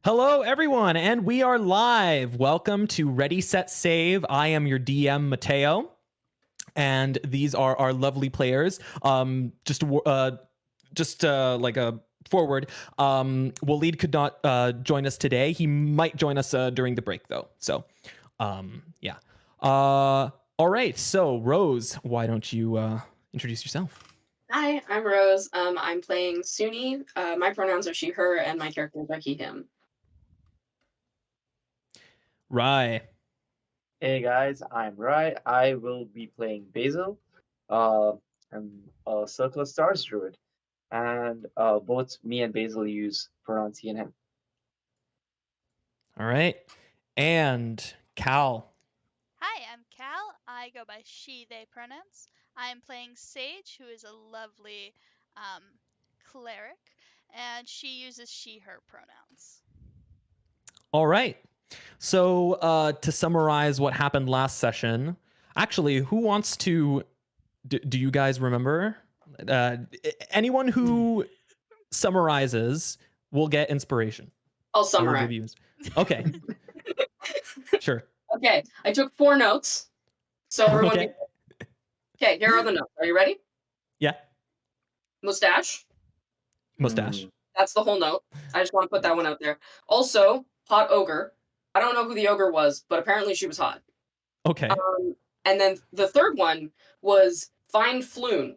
Hello, everyone, and we are live. Welcome to Ready, Set, Save. I am your DM, Mateo, and these are our lovely players. Like a forward. Waleed could not join us today. He might join us during the break, though. So, yeah. All right. So, Rose, why don't you introduce yourself? Hi, I'm Rose. I'm playing Suni. My pronouns are she, her, and my characters are he, him. Rye. Hey guys, I'm Rai. I will be playing Basil. I'm a Circle of Stars druid, and both me and Basil use pronouns he and him. All right. And Cal. Hi, I'm Cal. I go by she, they pronouns. I am playing Sage, who is a lovely cleric, and she uses she, her pronouns. All right. So to summarize what happened last session, actually, who wants to? Do you guys remember? Anyone who summarizes will get inspiration. I'll I will summarize. give you. Okay. Sure. Okay, I took 4 notes. So everyone. Okay. Okay, here are the notes. Are you ready? Yeah. Mustache. Mustache. That's the whole note. I just want to put that one out there. Also, hot ogre. I don't know who the ogre was, but apparently she was hot. Okay. And then the third one was find Floon.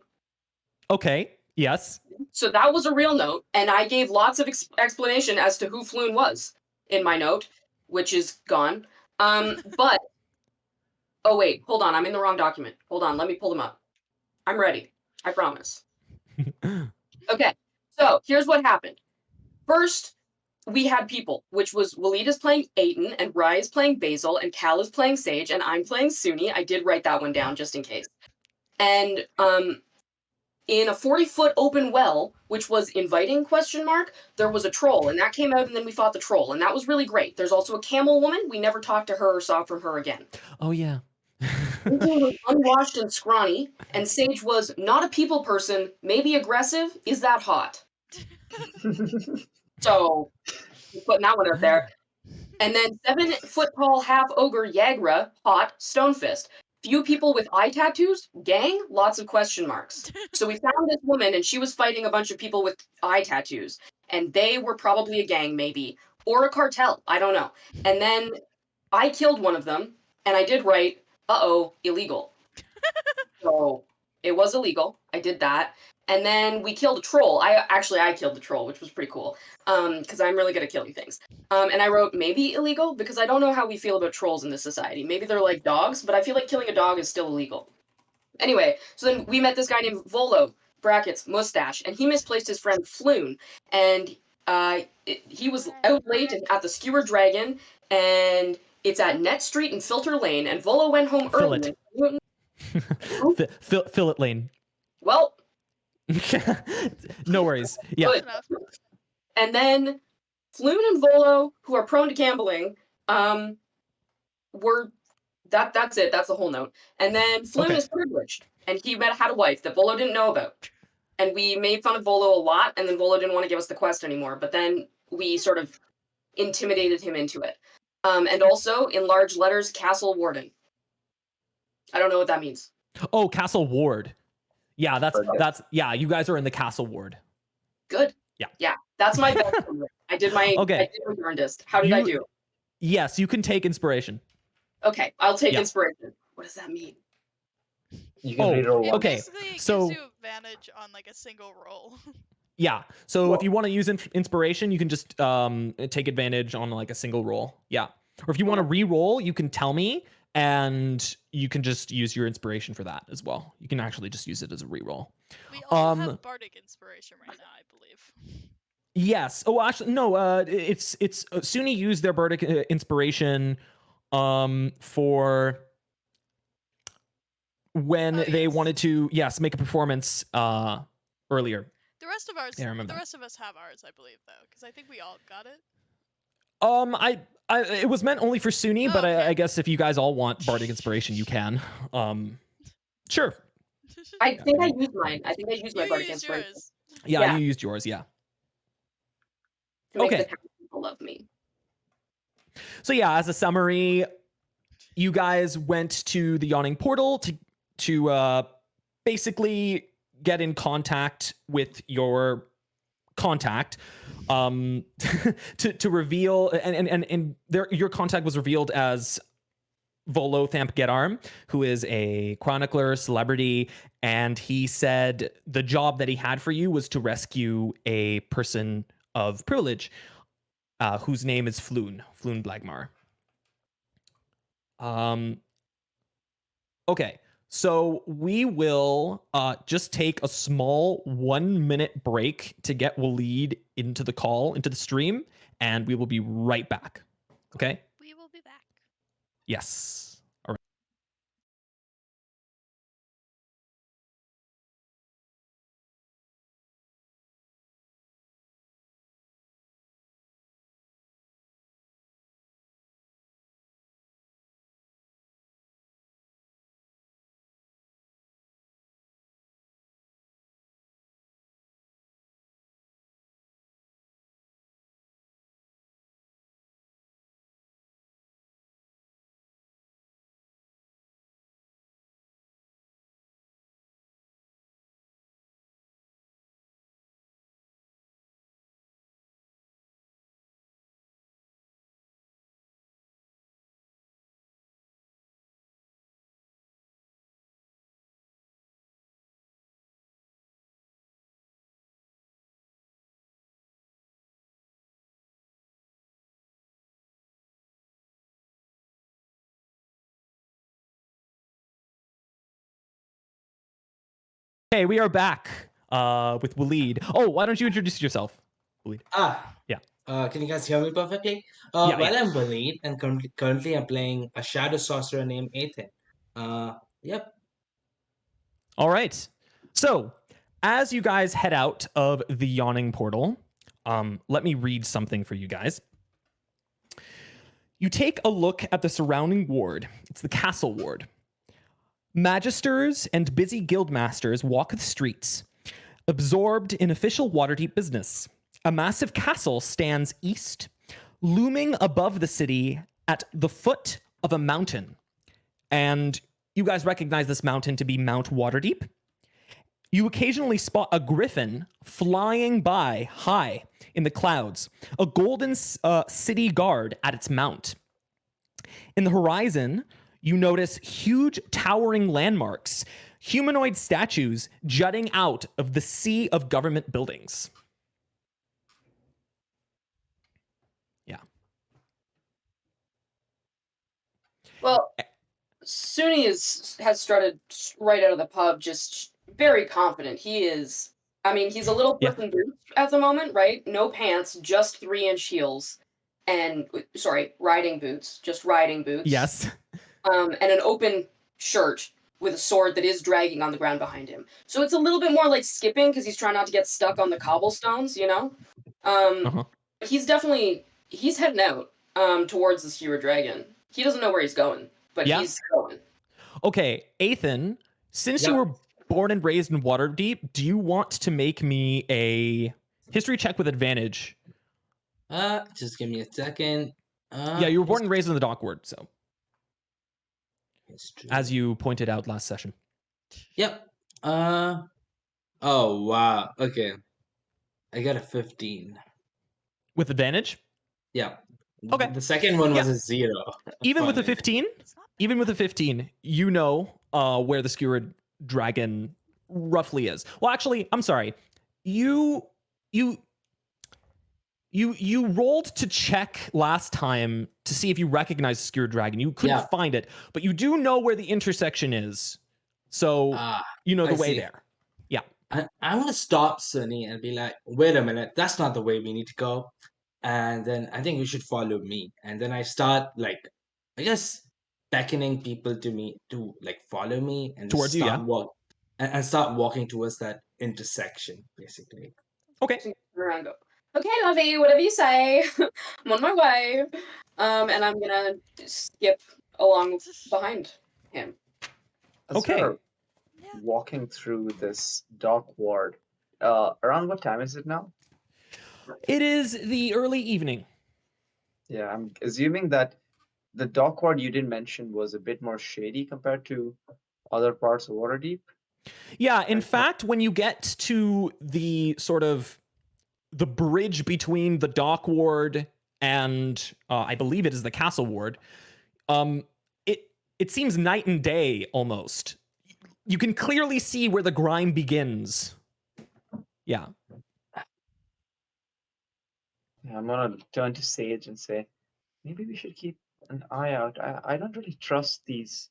Okay. Yes. So that was a real note, and I gave lots of explanation as to who Floon was in my note, which is gone. But oh wait, hold on, I'm in the wrong document. Hold on, let me pull them up. I'm ready. I promise. Okay, so here's what happened. First, we had people, which was Waleed is playing Aiden, and Rai is playing Basil, and Cal is playing Sage, and I'm playing Suni. I did write that one down just in case. And in a 40-foot open well, which was inviting, there was a troll, and that came out, and then we fought the troll, and that was really great. There's also a camel woman. We never talked to her or saw from her again. Oh yeah. Aiden was unwashed and scrawny, and Sage was not a people person, maybe aggressive. Is that hot? So, putting that one out there. And then 7-foot-tall half-ogre Yagra, hot, Stonefist. Few people with eye tattoos, gang, lots of question marks. So we found this woman, and she was fighting a bunch of people with eye tattoos. And they were probably a gang, maybe. Or a cartel, I don't know. And then I killed one of them, and I did write, illegal. So it was illegal. I did that. And then we killed a troll. I killed the troll, which was pretty cool. Because I'm really good at killing things. And I wrote maybe illegal because I don't know how we feel about trolls in this society. Maybe they're like dogs, but I feel like killing a dog is still illegal. Anyway, so then we met this guy named Volo, brackets, mustache, and he misplaced his friend Floon. And he was out late at the Skewered Dragon, and it's at Net Street and Filter Lane, and Volo went home early. Fillet Lane. Well, no worries. Yeah. Good. And then Floon and Volo, who are prone to gambling, were that's it. That's the whole note. And then Floon is privileged, and he had a wife that Volo didn't know about. And we made fun of Volo a lot, and then Volo didn't want to give us the quest anymore. But then we sort of intimidated him into it. And also, in large letters, Castle Warden. I don't know what that means. Oh, Castle Ward. Yeah, that's you guys are in the Castle Ward. Good. Yeah. That's my best. I did my darndest. How did I do? Yes, you can take inspiration. Okay, I'll take inspiration. What does that mean? You can reroll one. Okay, so gives you advantage on like a single roll. Yeah. So if you want to use inspiration, you can just take advantage on like a single roll. Yeah. Or if you want to re-roll, you can tell me, and you can just use your inspiration for that as well. You can actually just use it as a re-roll. We all have bardic inspiration right now, I believe. Yes. Oh, actually, no. It's Suni used their bardic inspiration, for when they wanted to make a performance earlier. The rest of ours, yeah, I remember the rest of us have ours, I believe, though, because I think we all got it. It was meant only for Suni, but I guess if you guys all want bardic inspiration, you can. Sure. I think I used mine. I think I used my bardic inspiration. Yeah, you used yours. Yeah. To make the people love me. So yeah, as a summary, you guys went to the yawning portal to basically get in contact with your contact, to reveal, and your contact was revealed as Volothamp Gedarm, who is a chronicler celebrity, and he said the job that he had for you was to rescue a person of privilege, whose name is Floon Blagmar. Okay, so we will just take a small 1 minute break to get Waleed into the call, into the stream, and we will be right back. Okay? We will be back. Yes. All right. Okay, we are back with Waleed. Oh, why don't you introduce yourself, Waleed? Yeah. Can you guys hear me perfectly? Yeah, Well, yeah. I'm Waleed, and currently I'm playing a shadow sorcerer named Ethan. Yep. All right. So, as you guys head out of the yawning portal, let me read something for you guys. You take a look at the surrounding ward. It's the castle ward. Magisters and busy guildmasters walk the streets, absorbed in official Waterdeep business. A massive castle stands east, looming above the city at the foot of a mountain. And you guys recognize this mountain to be Mount Waterdeep. You occasionally spot a griffin flying by high in the clouds, a golden city guard at its mount. In the horizon, you notice huge towering landmarks, humanoid statues jutting out of the sea of government buildings. Yeah. Well, Suni has started right out of the pub, just very confident. I mean, he's a little Yeah. puss in boots at the moment, right? No pants, just 3-inch heels, and riding boots, just riding boots. Yes. And an open shirt with a sword that is dragging on the ground behind him. So it's a little bit more like skipping because he's trying not to get stuck on the cobblestones, you know. Uh-huh. He's heading out towards the Skewered Dragon. He doesn't know where he's going, but Yeah? he's going. Okay, Ethan, since you Yep. were born and raised in Waterdeep, do you want to make me a history check with advantage? Just give me a second. Yeah, you were born and raised in the Dockward, so History. as you pointed out last session. Yep. Oh wow. Okay. I got a 15. With advantage? Yeah. Okay. The second one was Yeah. a 0. Even with a Funny. 15, It's not bad. even with a 15, you know where the Skewered Dragon roughly is. Well, actually, I'm sorry. You rolled to check last time to see if you recognize the Skewered Dragon. You couldn't Yeah. find it, but you do know where the intersection is. So you know the I way see. there. Yeah. I want to stop Sunny and be like, wait a minute, that's not the way we need to go. And then I think you should follow me. And then I start like, I guess, beckoning people to me to like follow me and Towards you, yeah. And start walking towards that intersection, basically. Okay. Turn around and go, okay, lovey, whatever you say. I'm on my way. And I'm gonna skip along behind him. As Okay. you're Yeah. walking through this dock ward, around what time is it now? It is the early evening. Yeah, I'm assuming that the dockward you didn't mention was a bit more shady compared to other parts of Waterdeep. Yeah, in Right? fact, when you get to the sort of the bridge between the dock ward and I believe it is the castle ward, it seems night and day almost. You can clearly see where the grime begins. Yeah. Yeah, I'm gonna turn to Sage and say, maybe we should keep an eye out. I don't really trust these.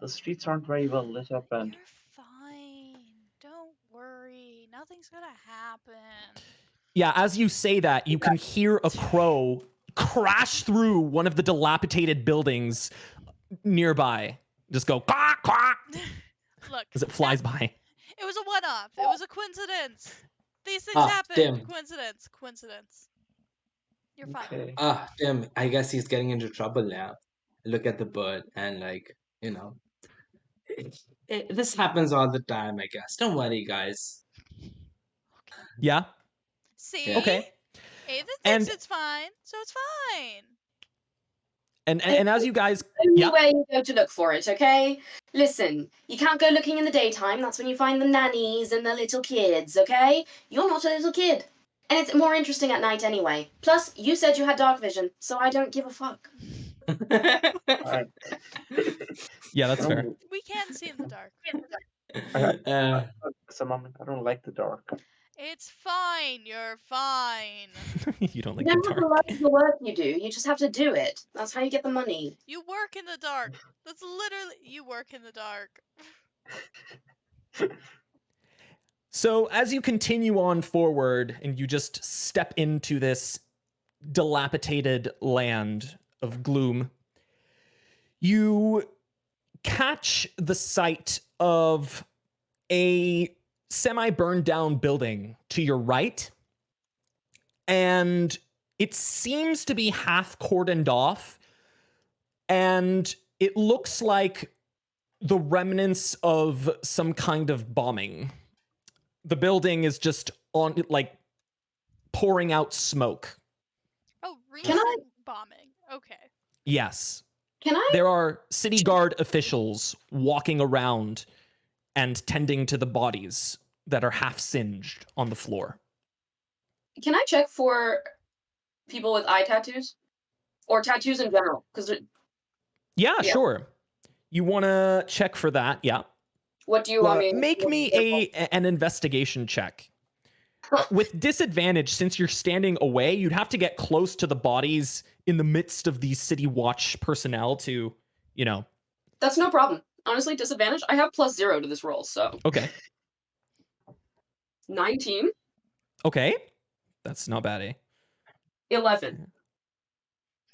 The streets aren't very well lit up, and You're fine. Don't worry. Nothing's gonna happen. Yeah, as you say that, you can hear a crow crash through one of the dilapidated buildings nearby. Just go quack quack Look, as it flies by. it was a one-off. It was a coincidence. These things Ah, happen. Tim. Coincidence. You're fine. okay. Tim, I guess he's getting into trouble now. Look at the bird and this happens all the time, I guess. Don't worry, guys. Yeah. See? Okay. Ava thinks And it's fine, so it's fine. and as you guys, Only yeah, way you go to look for it, okay? Listen, you can't go looking in the daytime. That's when you find the nannies and the little kids, okay? You're not a little kid. And it's more interesting at night anyway. Plus, you said you had dark vision, so I don't give a fuck. Alright. yeah, that's I fair. don't, We can see in the dark. I don't like the dark. It's fine. You're fine. You don't like You the don't have to dark. like the work you do. You just have to do it. That's how you get the money. You work in the dark. That's literally you work in the dark. So as you continue on forward and you just step into this dilapidated land of gloom, you catch the sight of a semi-burned down building to your right, and it seems to be half cordoned off, and it looks like the remnants of some kind of bombing. The building is just on, like, pouring out smoke. Oh, Can I- recent bombing. Okay. Yes. Can I? There are city guard officials walking around and tending to the bodies that are half singed on the floor. Can I check for people with eye tattoos? Or tattoos in general? Because Yeah, Yeah. sure. You want to check for that? Yeah. what do you want me Make me an investigation check. With disadvantage, since you're standing away, you'd have to get close to the bodies in the midst of these city watch personnel to, you know. That's no problem. Honestly, disadvantage. I have +0 to this roll, so Okay. 19, Okay. That's not bad, eh? 11.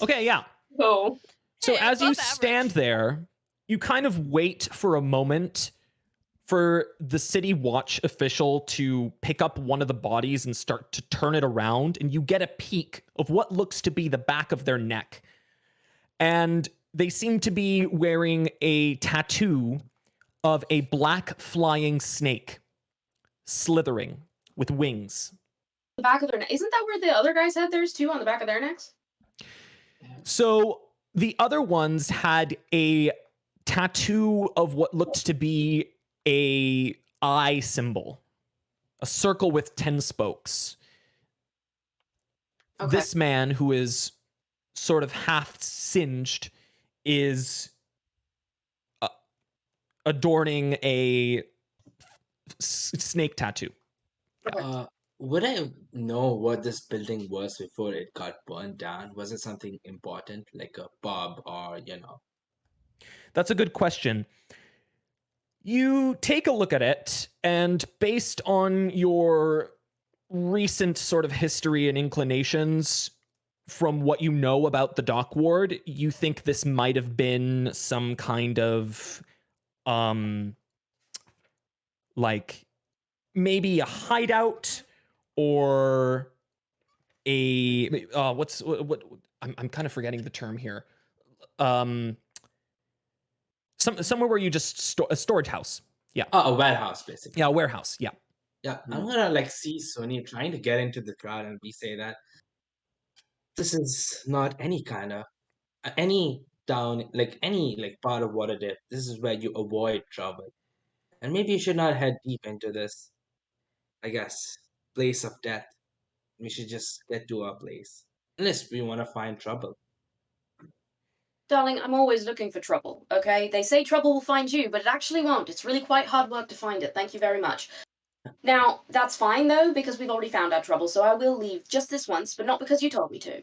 Okay, yeah. So So Hey, as you above stand average. there, you kind of wait for a moment for the city watch official to pick up one of the bodies and start to turn it around, and you get a peek of what looks to be the back of their neck. And they seem to be wearing a tattoo of a black flying snake slithering with wings. the back of their neck. Isn't that where the other guys had theirs too, on the back of their necks? So the other ones had a tattoo of what looked to be a eye symbol, a circle with 10 spokes. Okay. This man, who is sort of half singed, is adorning a snake tattoo. Would I know what this building was before it got burned down? Was it something important, like a pub or, That's a good question. You take a look at it, and based on your recent sort of history and inclinations, from what you know about the dock ward, you think this might have been some kind of like maybe a hideout or a what I'm kind of forgetting the term here. Somewhere where you just a storage house. Yeah. a warehouse, basically. Yeah, a warehouse. Yeah. Yeah, I'm gonna see Sony trying to get into the crowd, and we say that this is not any kind of any town, like any like part of Waterdeep. This is where you avoid trouble, and maybe you should not head deep into this. I guess place of death. We should just get to our place, unless we want to find trouble. Darling, I'm always looking for trouble, okay? They say trouble will find you, but it actually won't. It's really quite hard work to find it. Thank you very much. Now, that's fine though, because we've already found our trouble, so I will leave just this once, but not because you told me to.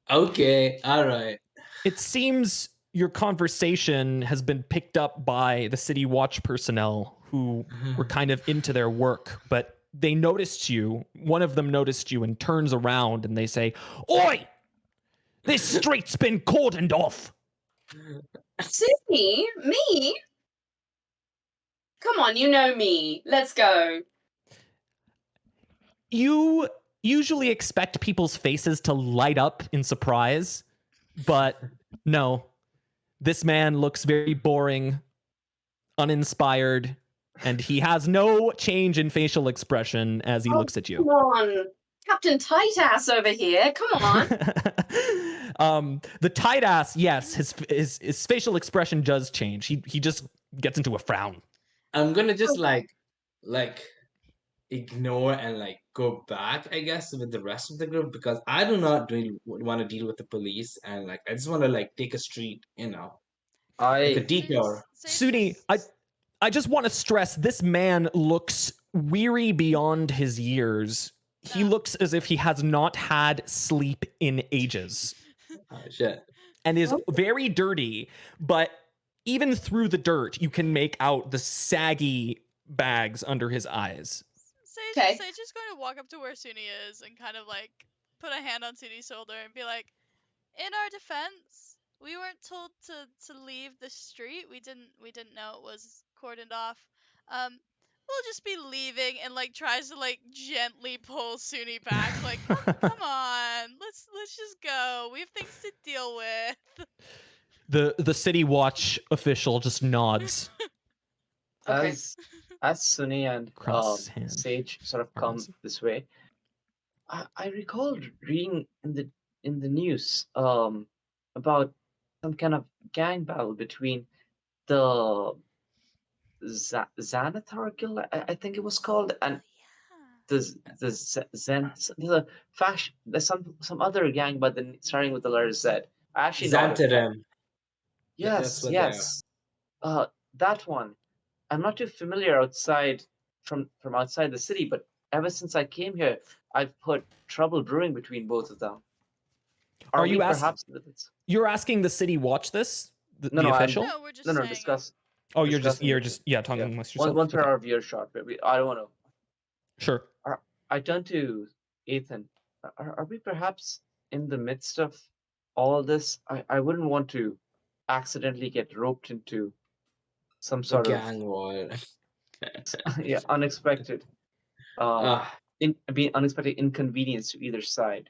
Okay, all right. It seems your conversation has been picked up by the city watch personnel who were kind of into their work, but they noticed you. One of them noticed you and turns around and they say, "Oi! This street's been cordoned off." Sydney? Me? Come on, you know me. Let's go. You usually expect people's faces to light up in surprise, but no. This man looks very boring, uninspired, and he has no change in facial expression as he looks at Come you. on. Captain Tight Ass over here. Come on. The tight ass, yes, his facial expression does change. He just gets into a frown. I'm gonna just like ignore and like go back, I guess, with the rest of the group because I do not really want to deal with the police and like I just want to like take a street, like a I detour. Suni, I just want to stress this man looks weary beyond his years. He looks as if he has not had sleep in ages Oh shit. and is very dirty, but even through the dirt, you can make out the saggy bags under his eyes. Okay. Sage is going to walk up to where Suni is and kind of like put a hand on Suni's shoulder and be like, "In our defense, we weren't told to leave the street. We didn't know it was cordoned off. We'll just be leaving," and like tries to like gently pull Suni back. Like, come on, let's just go. We have things to deal with. The city watch official just nods. Okay. as Sunny and Cross hand. Sage sort of come Arms. this way, I recall reading in the news about some kind of gang battle between the Xanathar Guild, I think it was called, and the Zen, there's a faction, there's some other gang, but then starting with the letter Z. I actually noticed that. Xantarim. That's Yes, what they are. yes. That one. I'm not too familiar outside from outside the city, but ever since I came here, I've put trouble brewing between both of them. Are we you perhaps? You're asking the city watch this? The No, official? No, we're just No, saying discuss. Oh, you're discussing just it. talking Yeah. amongst yourself. Once for Okay. our viewer shot, but I don't want to. Sure. I turn to Ethan. Are we perhaps in the midst of all this? I wouldn't want to accidentally get roped into some The sort of gang war. unexpected Ah, being unexpected inconvenience to either side.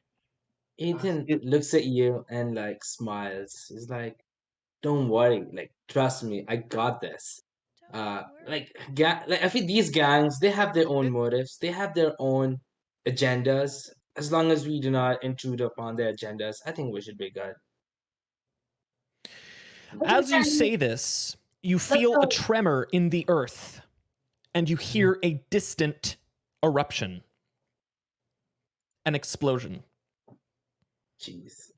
Ethan It- looks at you and like smiles. He's like, "Don't worry, like trust me, I got this." Don't worry. Like I feel these gangs, they have their own motives, they have their own agendas. As long as we do not intrude upon their agendas, I think we should be good. As you say this, you feel a tremor in the earth and you hear a distant eruption. An explosion. Jeez.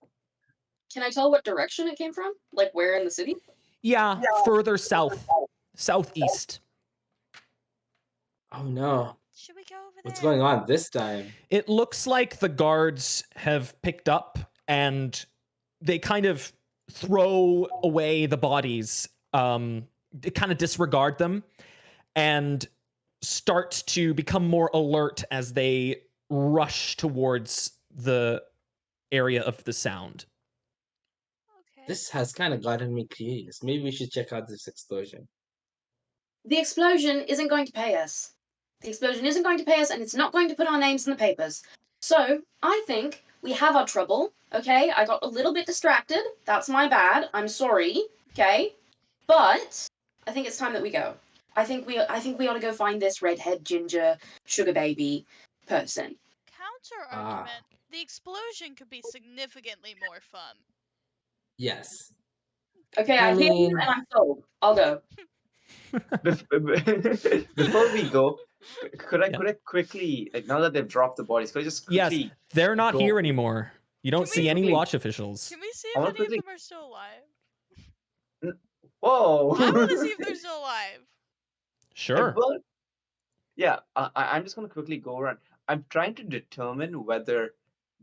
Can I tell what direction it came from? Like where in the city? Yeah, further south. Southeast. Oh no. Should we go over there? What's going on this time? It looks like the guards have picked up and they kind of throw away the bodies, they kind of disregard them and start to become more alert as they rush towards the area of the sound. Okay. This has kind of gotten me curious. Maybe we should check out this explosion. The explosion isn't going to pay us. The explosion isn't going to pay us, and it's not going to put our names in the papers. So, I think we have our trouble, okay? I got a little bit distracted. That's my bad. I'm sorry, okay? But I think it's time that we go. I think we ought to go find this redhead ginger sugar baby person. counter argument, the explosion could be significantly more fun. Yes. Okay, I I hear you mean- and I'm sold. I'll go. Before we go, could I Yeah. quickly, like, now that they've dropped the bodies, could I just Yes, quickly they're not go- here anymore. You don't Can see we- any quickly- watch officials. Can we see I if wanna any of quickly- them are still alive? Whoa! I want to see if they're still alive. Sure. But yeah, I'm just gonna quickly go around. I'm trying to determine whether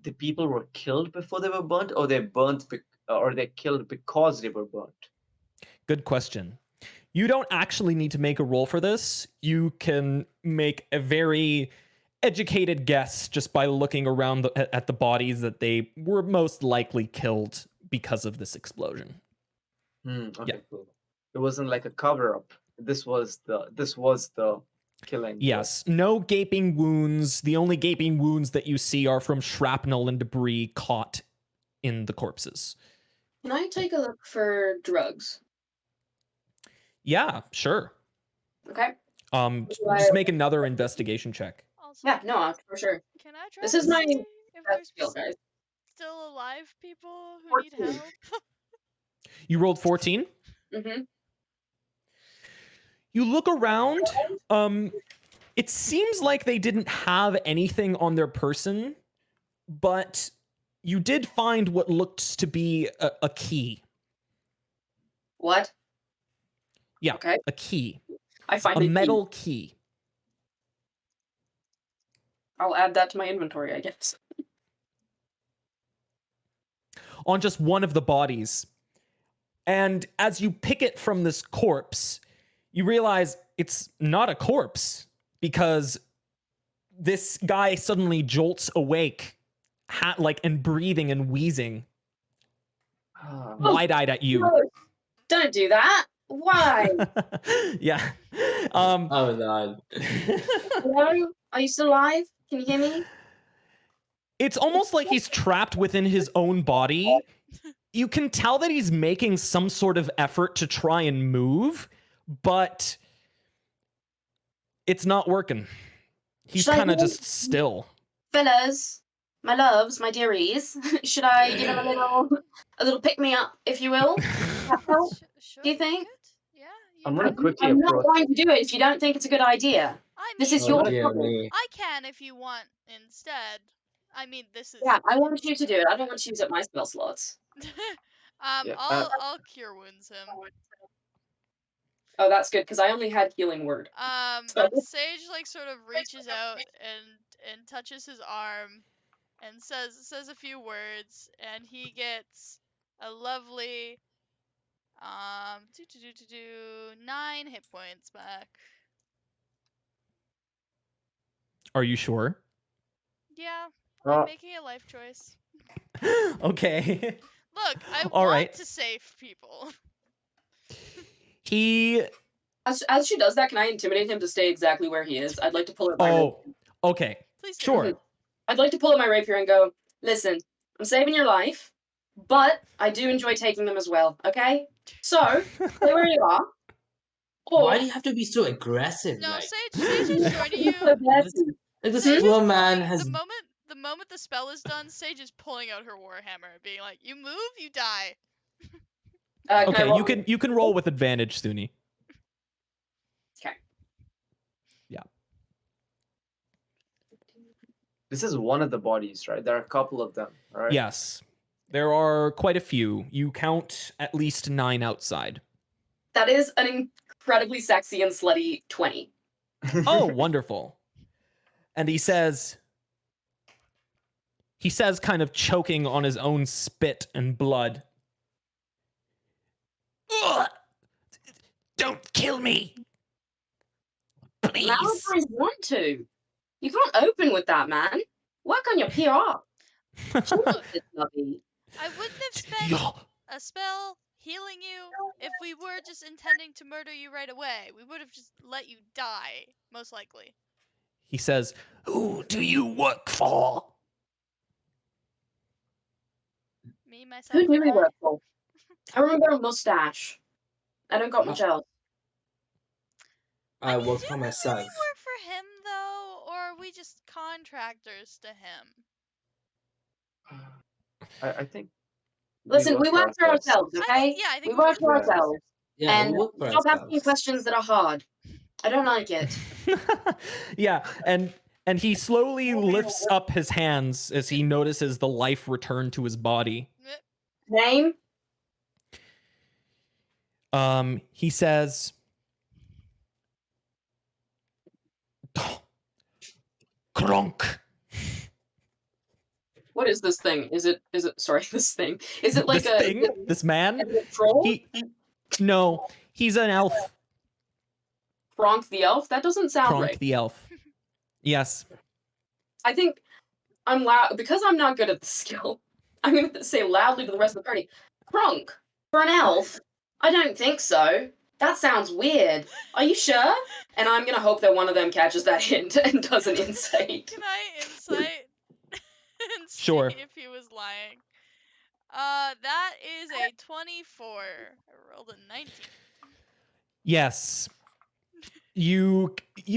the people were killed before they were burnt, or they or they killed because they were burnt. Good question. You don't actually need to make a roll for this. You can make a very educated guess just by looking around at the bodies that they were most likely killed because of this explosion. Okay, cool. It wasn't like a cover up. This was the killing. Yes, no gaping wounds. The only gaping wounds that you see are from shrapnel and debris caught in the corpses. Can I take a look for drugs? Yeah, sure. Okay. Just make another investigation check. Also, Yeah, no, for sure. Can I try This to is my see if best there's skill, guys. still alive people who need 14. help? You rolled 14. Mm-hmm. You look around. It seems like they didn't have anything on their person, but you did find what looked to be a key. What? Yeah, Okay. a key. I find A it metal key. I'll add that to my inventory, I guess. On just one of the bodies. And as you pick it from this corpse, you realize it's not a corpse because this guy suddenly jolts awake, and breathing and wheezing, wide-eyed at you. No, don't do that. Why? Yeah. Oh god. Hello? Are you still alive? Can you hear me? It's almost like he's trapped within his own body. You can tell that he's making some sort of effort to try and move, but it's not working. He's Should I kind of go- just still. Fellas, my loves, my dearies, should I give him a little pick me up, if you will? Help? Sure, Do you think? could. Yeah. I'm gonna could. quickly I'm not approach. going to do it if you don't think it's a good idea. I This mean, is your Oh dear trouble. me. I can if you want instead. I mean, this is. Yeah, I want you to do it. I don't want to use up my spell slots. Yeah, I'll cure wounds him. Oh, that's good, because I only had healing word. So- Sage sort of reaches out and touches his arm and says a few words, and he gets a lovely 9 hit points back. Are you sure? Yeah, Uh, I'm making a life choice. Okay. Look, I All want right. to save people. He. As she does that, can I intimidate him to stay exactly where he is? I'd like to pull out my Oh, okay. Please do. Sure. I'd like to pull out my rapier and go, listen, I'm saving your life, but I do enjoy taking them as well, okay? So, stay where you are. Or, Why do you have to be so aggressive? No, Like, Sage is joining you. like this Sage- poor man has. The moment the spell is done, Sage is pulling out her warhammer, being like, "You move, you die." can I Okay, roll? you can roll with advantage, Suni. Okay. Yeah. this is one of the bodies, right? There are a couple of them, right? Yes. There are quite a few. You count at least 9 outside. That is an incredibly sexy and slutty 20. Oh, wonderful. And he says, kind of choking on his own spit and blood, "Ugh! Don't kill me. Now Please." I want to. You can't open with that, man. Work on your PR. Look, It's lovely. I wouldn't have spent Yeah. a spell healing you if we were just intending to murder you right away. We would have just let you die, most likely. He says, "Who do you work for?" Me, myself, Who do we and I. work for? I remember a mustache. I don't got much else. I mean, work do for you think we myself. work for him though, or we just contractors to him? I think. Listen, we work for ourselves, I okay? think, yeah, I think we work for Yeah. ourselves. Yeah, And we work for stop asking ourselves. questions that are hard. I don't like it. Yeah, and he slowly lifts up his hands as he notices the life return to his body. Name? He says, Kronk. What is this thing? Is it sorry, this thing? Is it like This thing? This man? Is it troll? No, he's an elf. Kronk the elf? That doesn't sound Kronk right. the elf. Yes. I think I'm loud because I'm not good at the skill. I'm gonna say loudly to the rest of the party. Kronk for an elf? I don't think so. That sounds weird. Are you sure? And I'm gonna hope that one of them catches that hint and does an insight. Can I insight and Sure. see if he was lying? That is a 24. I rolled a 19. Yes. You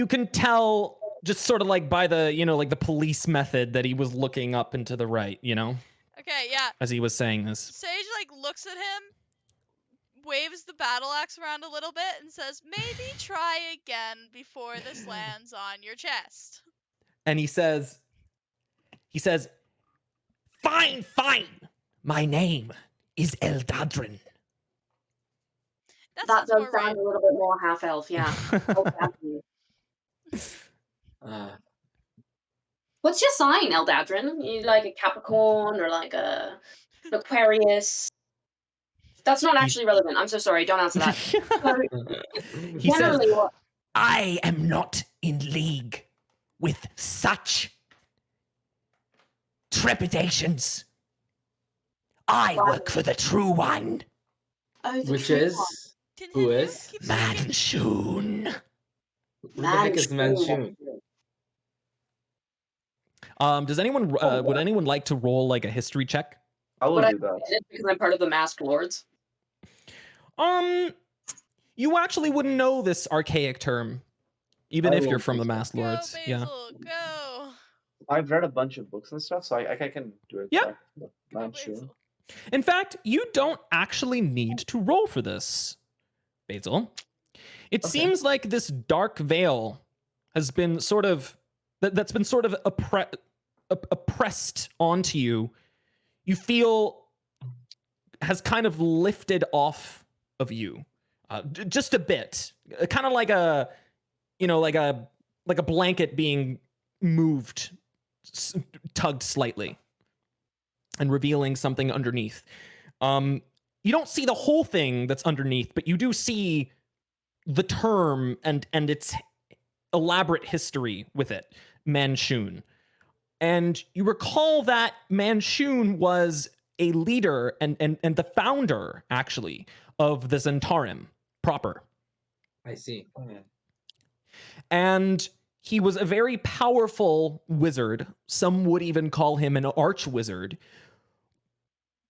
can tell just sort of like by the, like the police method that he was looking up and to the right, Okay, yeah. as he was saying this. Sage looks at him, waves the battle axe around a little bit, and says, "Maybe try again before this lands on your chest." And he says, "Fine. My name is Eldadrin." That sounds does more sound right. a little bit more half elf, yeah. What's your sign, Eldadrin? You like a Capricorn or like a Aquarius? That's not actually relevant. I'm so sorry. Don't answer that. He says, Generally, what? I am not in league with such trepidations. I work for the true one. Oh, the Which true is who is Keep speaking. Manshoon. who the heck is Manchun. Manshoon? Does anyone would anyone like to roll like a history check? I will But I do that. did it because I'm part of the Masked Lords. You actually wouldn't know this archaic term, even I if you're won't from the do so. Masked Go, Lords. Yeah. Basil, go. I've read a bunch of books and stuff, so I can do it. Yeah. Back. Go, Manchun. Basil. In fact, you don't actually need to roll for this, Basil. It Okay. seems like this dark veil has been sort of that's been sort of oppressed onto you. You feel has kind of lifted off of you, just a bit, kind of like a, like a blanket being moved, tugged slightly, and revealing something underneath. You don't see the whole thing that's underneath, but you do see the term and its elaborate history with it, Manshoon. And you recall that Manshoon was a leader and the founder, actually, of the Zentarim proper. I see. And he was a very powerful wizard. Some would even call him an arch wizard.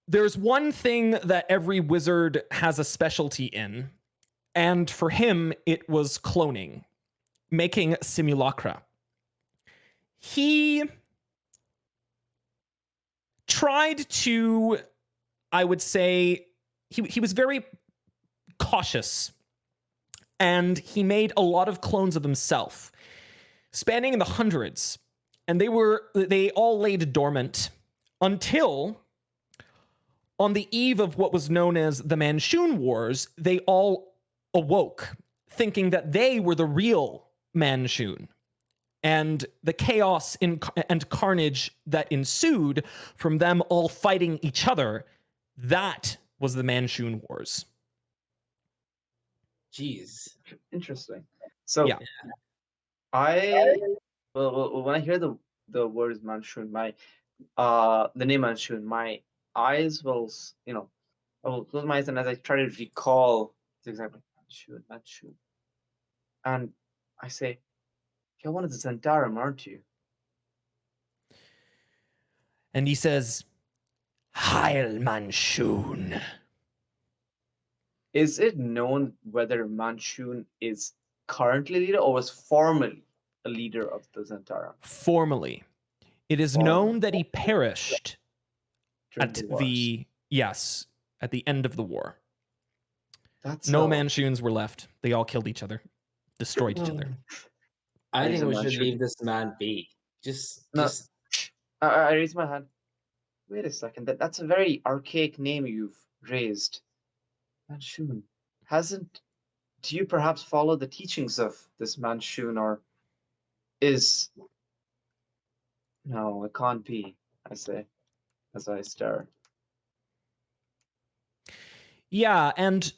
There's one thing that every wizard has a specialty in, and for him, it was cloning, making simulacra. He tried to, I would say, he was very cautious, and he made a lot of clones of himself, spanning in the hundreds, and they all laid dormant until on the eve of what was known as the Manshoon Wars, they all awoke, thinking that they were the real Manshoon. And the chaos and carnage that ensued from them all fighting each other, that was the Manshoon Wars. Jeez. Interesting. So Yeah. when I hear the words Manchun, the name Manchun, my eyes will I will close my eyes, and as I try to recall exactly Manchun, and I say, "You're one of the Zentarum, aren't you?" And he says, Heil Manshoon. Is it known whether Manchun is currently leader or was formerly a leader of the Zentarum Formally, it is known that he perished during at the wars. at the end of the war. That's No a- Manchus were left. They all killed each other, destroyed each other. I He's think a we should Manchu. leave this man be. Just No. I raise my hand. Wait a second. That's a very archaic name you've raised. Manchun. Do you perhaps follow the teachings of this Manchun, or is... No, it can't be, I say, as I stare. Yeah, and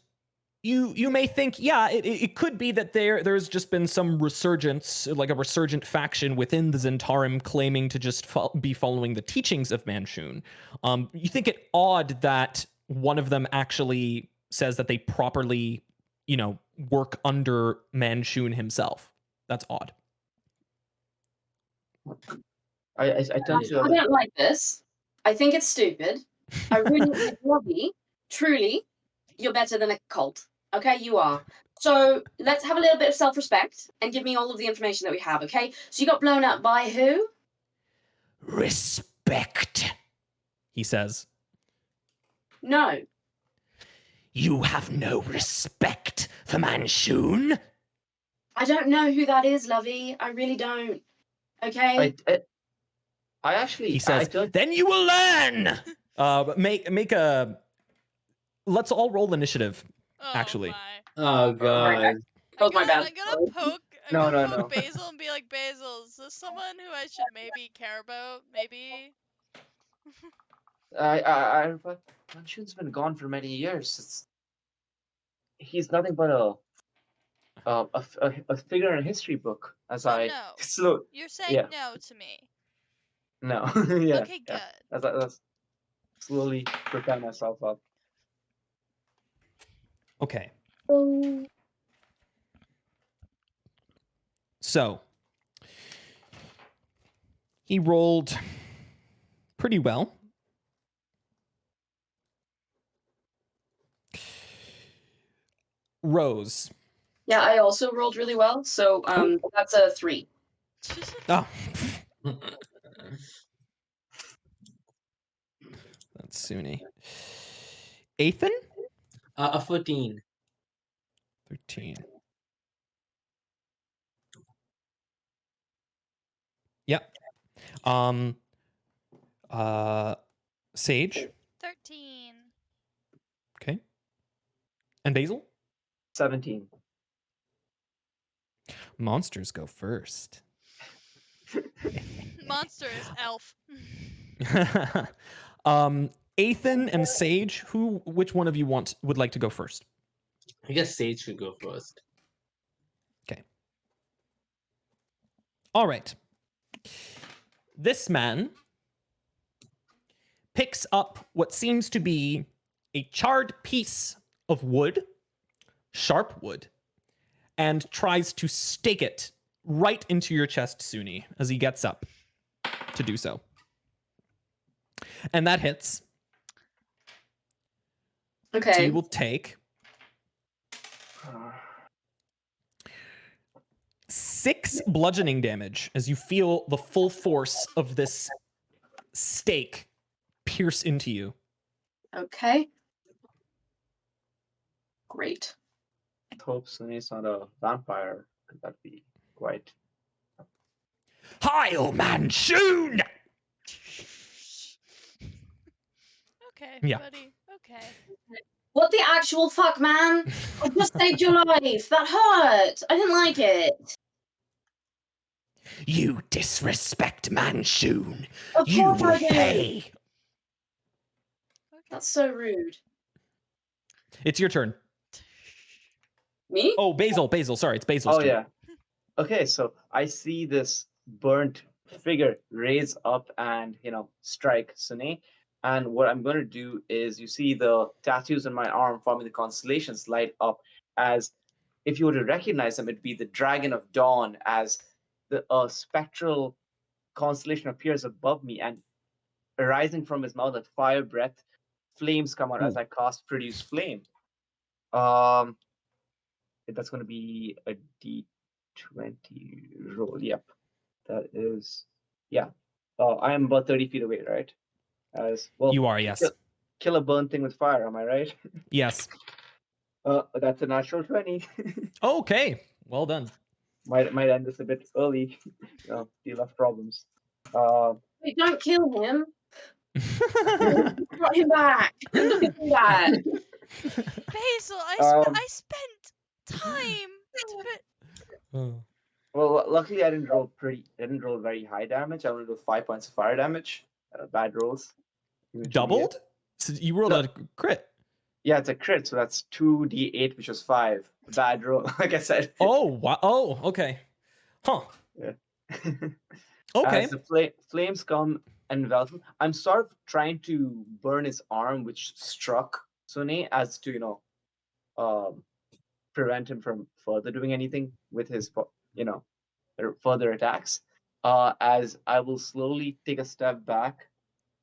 you may think, yeah, it could be that there's just been some resurgence, like a resurgent faction within the Zentarum claiming to just be following the teachings of Manchun. You think it odd that one of them actually says that they properly, work under Manchun himself. That's odd. I tend to... I don't like this. I think it's stupid. I really like Robbie. Truly, you're better than a cult. Okay, you are. So let's have a little bit of self-respect and give me all of the information that we have, okay? So you got blown up by who? Respect, he says. No. You have no respect for Manchun? I don't know who that is, Lovey. I really don't. Okay? I actually... He says, then you will learn! Make a... Let's all roll initiative, actually. My. Oh god. That was my bad. I'm gonna poke No. Basil and be like, Basil, is this someone who I should maybe care about? Maybe? I reply, Manchun's been gone for many years. He's nothing but a figure in a history book. As So I no. slow... You're saying Yeah. no to me. No. Yeah. Okay, good. Yeah. As I slowly prepare myself up. Okay. So, he rolled pretty well. Rose. Yeah, I also rolled really well, so that's a 3. Oh. That's Suni. Ethan? A 14. 13. Yep. Sage? 13. Okay. And Basil? 17. Monsters go first. Monster is elf. Ethan and Sage, which one of you would like to go first? I guess Sage should go first. Okay. All right. This man picks up what seems to be a charred piece of wood, sharp wood, and tries to stake it right into your chest, Suni, as he gets up to do so. And that hits. Okay. So you will take 6 bludgeoning damage as you feel the full force of this stake pierce into you. Okay. Great. Hope Sunny's not a vampire. Could that be quite... Heil Manchun! Okay, Yeah. buddy. Okay. What the actual fuck, man? I just saved your life. That hurt. I didn't like it. You disrespect Manchun. Of You course will I do. pay. Okay. That's so rude. It's your turn. Me? Oh, Basil. Sorry, it's Basil's turn. yeah. Okay, so I see this burnt figure raise up and, strike Sunny. And what I'm going to do is, you see the tattoos on my arm forming the constellations light up as if you were to recognize them, it'd be the Dragon of Dawn, as the spectral constellation appears above me, and arising from his mouth, a fire breath, flames come out as I cast Produce Flame. That's going to be a D10. 20 roll. Yep, that is. Yeah. I am about 30 feet away, right? As well. You are, yes. Kill a burn thing with fire. Am I right? Yes. That's a natural 20. Okay. Well done. might end this a bit early. Deal of problems. Wait, don't kill him. Brought him back. Don't do that. Basil, Um, I spent time to put. Well, luckily I didn't roll very high damage. I only rolled 5 points of fire damage. Bad rolls. eventually get. Doubled? So you rolled No. a crit. Yeah, it's a crit, so that's 2d8, which was 5. Bad roll, like I said. Oh, wow. Oh, okay. Huh. Yeah. Okay. As the flames come and envelop him, I'm sort of trying to burn his arm, which struck Sune, as to prevent him from further doing anything with his further attacks. As I will slowly take a step back,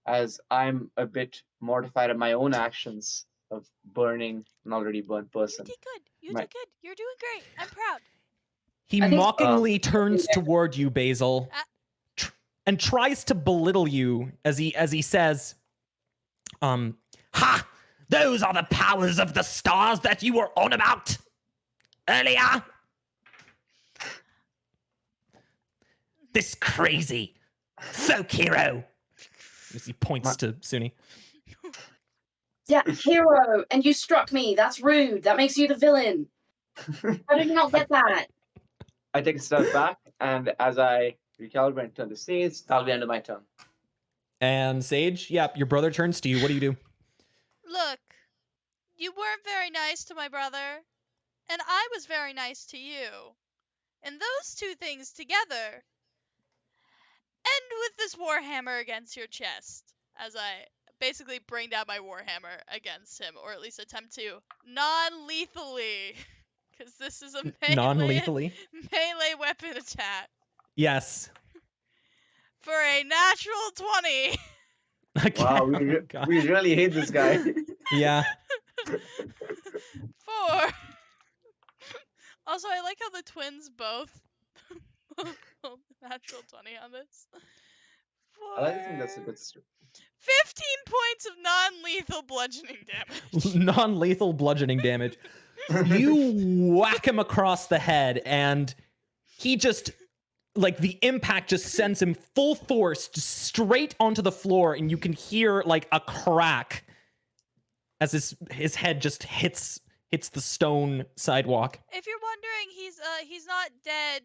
as I'm a bit mortified at my own actions of burning an already burnt person. You did good. You did good. You're doing great. I'm proud. He I think- mockingly turns toward you, Basil, and tries to belittle you as he says, "Ha! Those are the powers of the stars that you were on about earlier. This crazy folk hero." As he points to Suni. Yeah, hero, and you struck me. That's rude. That makes you the villain. How did you not get that? I take a step back, and as I recalibrate and turn to Sage, that'll be end of my turn. And Sage, yep, your brother turns to you. What do you do? Look, you weren't very nice to my brother, and I was very nice to you. And those two things together end with this warhammer against your chest, as I basically bring down my warhammer against him, or at least attempt to non-lethally, because this is a Non-lethally? melee weapon attack Yes. for a natural 20. Okay. Wow, Oh, God. we really hate this guy. Yeah. Four. Also, I like how the twins both rolled natural 20 on this. I like to think that's a good story. 15 points of non-lethal bludgeoning damage. Non-lethal bludgeoning damage. You whack him across the head, and he just, like, the impact just sends him full force just straight onto the floor, and you can hear, like, a crack as his head just hits the stone sidewalk. If you're wondering, he's not dead.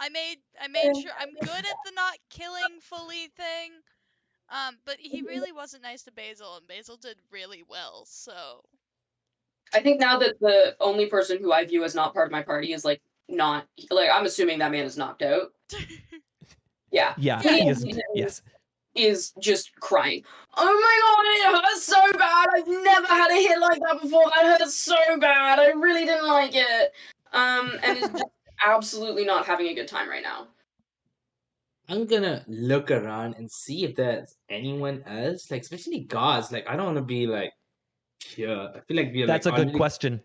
I made sure I'm good at the not killing fully thing. But he really wasn't nice to Basil, and Basil did really well. So I think now that the only person who I view as not part of my party is not I'm assuming that man is knocked out. Yeah. Yeah, Yeah. he is. Yes. Is just crying. Oh my god, it hurts so bad. I've never had a hit like that before. That hurts so bad. I really didn't like it. And is just absolutely not having a good time right now. I'm gonna look around and see if there's anyone else, like especially guards. Like I don't want to be like here. I feel like we're That's like a good already- question.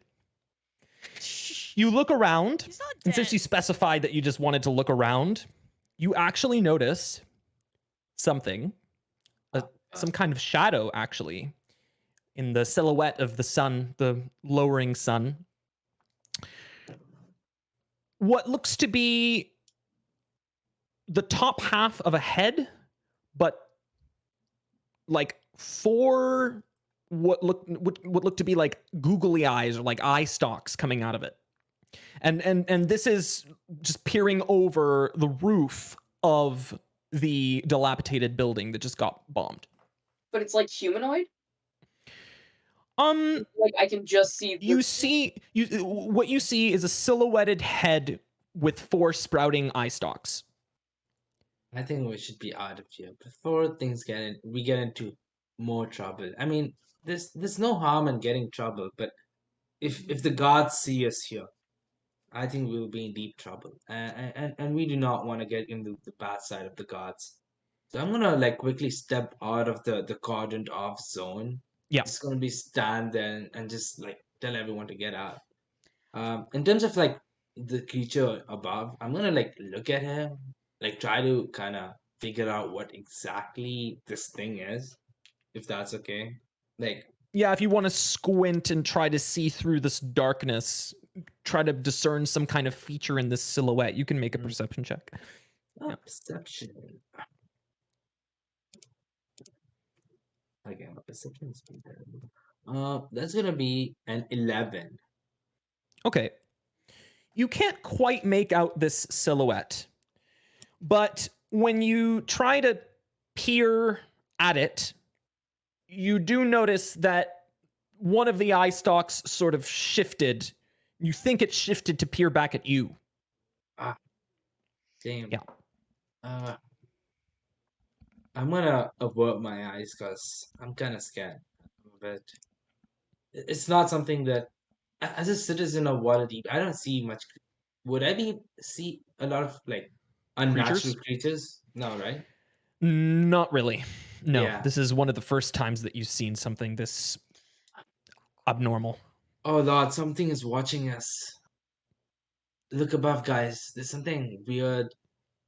You look around, he's not dead. and since you specified that you just wanted to look around, you actually notice something, some kind of shadow, actually, in the silhouette of the sun, the lowering sun. What looks to be the top half of a head, but like four what look to be like googly eyes or like eye stalks coming out of it. And this is just peering over the roof of the dilapidated building that just got bombed. But it's like humanoid. What I can just see. you see is a silhouetted head with four sprouting eye stalks. I think we should be out of here before we get into more trouble. I mean, there's no harm in getting trouble, but if the gods see us here, I think we'll be in deep trouble, and we do not want to get into the bad side of the gods. So I'm gonna like quickly step out of the cordoned off zone. Yeah. Just gonna be stand there and just like tell everyone to get out. In terms of like the creature above, I'm gonna like look at him, like try to kind of figure out what exactly this thing is, if that's okay. Like, Yeah, if you want to squint and try to see through this darkness, try to discern some kind of feature in this silhouette, you can make a perception check. Yeah. perception. Again, perception is pretty terrible. That's gonna be an 11. Okay. You can't quite make out this silhouette, but when you try to peer at it, you do notice that one of the eye stalks sort of shifted. You think it shifted to peer back at you. Damn. Yeah. I'm gonna avert my eyes because I'm kind of scared of it. It's not something that, as a citizen of Waterdeep, I don't see much. Would I be see a lot of like unnatural creatures? No, right? Not really. No, Yeah. this is one of the first times that you've seen something this abnormal. Oh Lord, something is watching us. Look above, guys. There's something weird.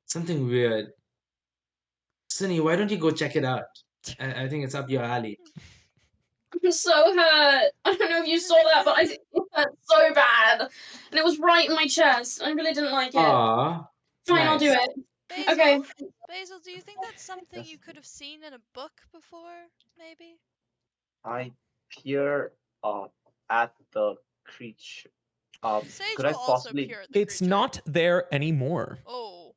Something weird. Sunny, why don't you go check it out? I think it's up your alley. I'm so hurt. I don't know if you saw that, but it hurt so bad. And it was right in my chest. I really didn't like it. Aw, Fine, I'll do nice. it. Basil, Okay. Basil, do you think that's something you could have seen in a book before? Maybe. I peer at the creature. Sage Could I will also possibly? peer at the It's creature. not there anymore. Oh.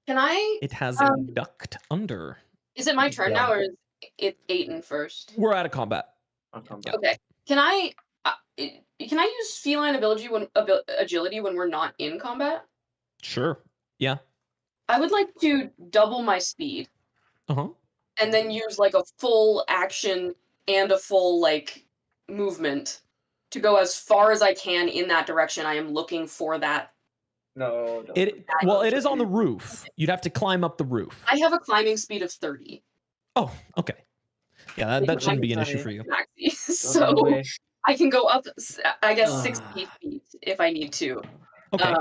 Can I? It has a duct under. Is it my turn Yeah. now, or is it Aiden first? We're out of combat. I'll come Yeah. back. Okay. Can I use feline agility when we're not in combat? Sure. Yeah. I would like to double my speed Uh-huh. and then use like a full action and a full like movement to go as far as I can in that direction. I am looking for that. No. It is on the roof. You'd have to climb up the roof. I have a climbing speed of 30. Oh, okay. Yeah, that shouldn't be an issue for you. Maxi. So I can go up, I guess, 60 feet if I need to. Okay.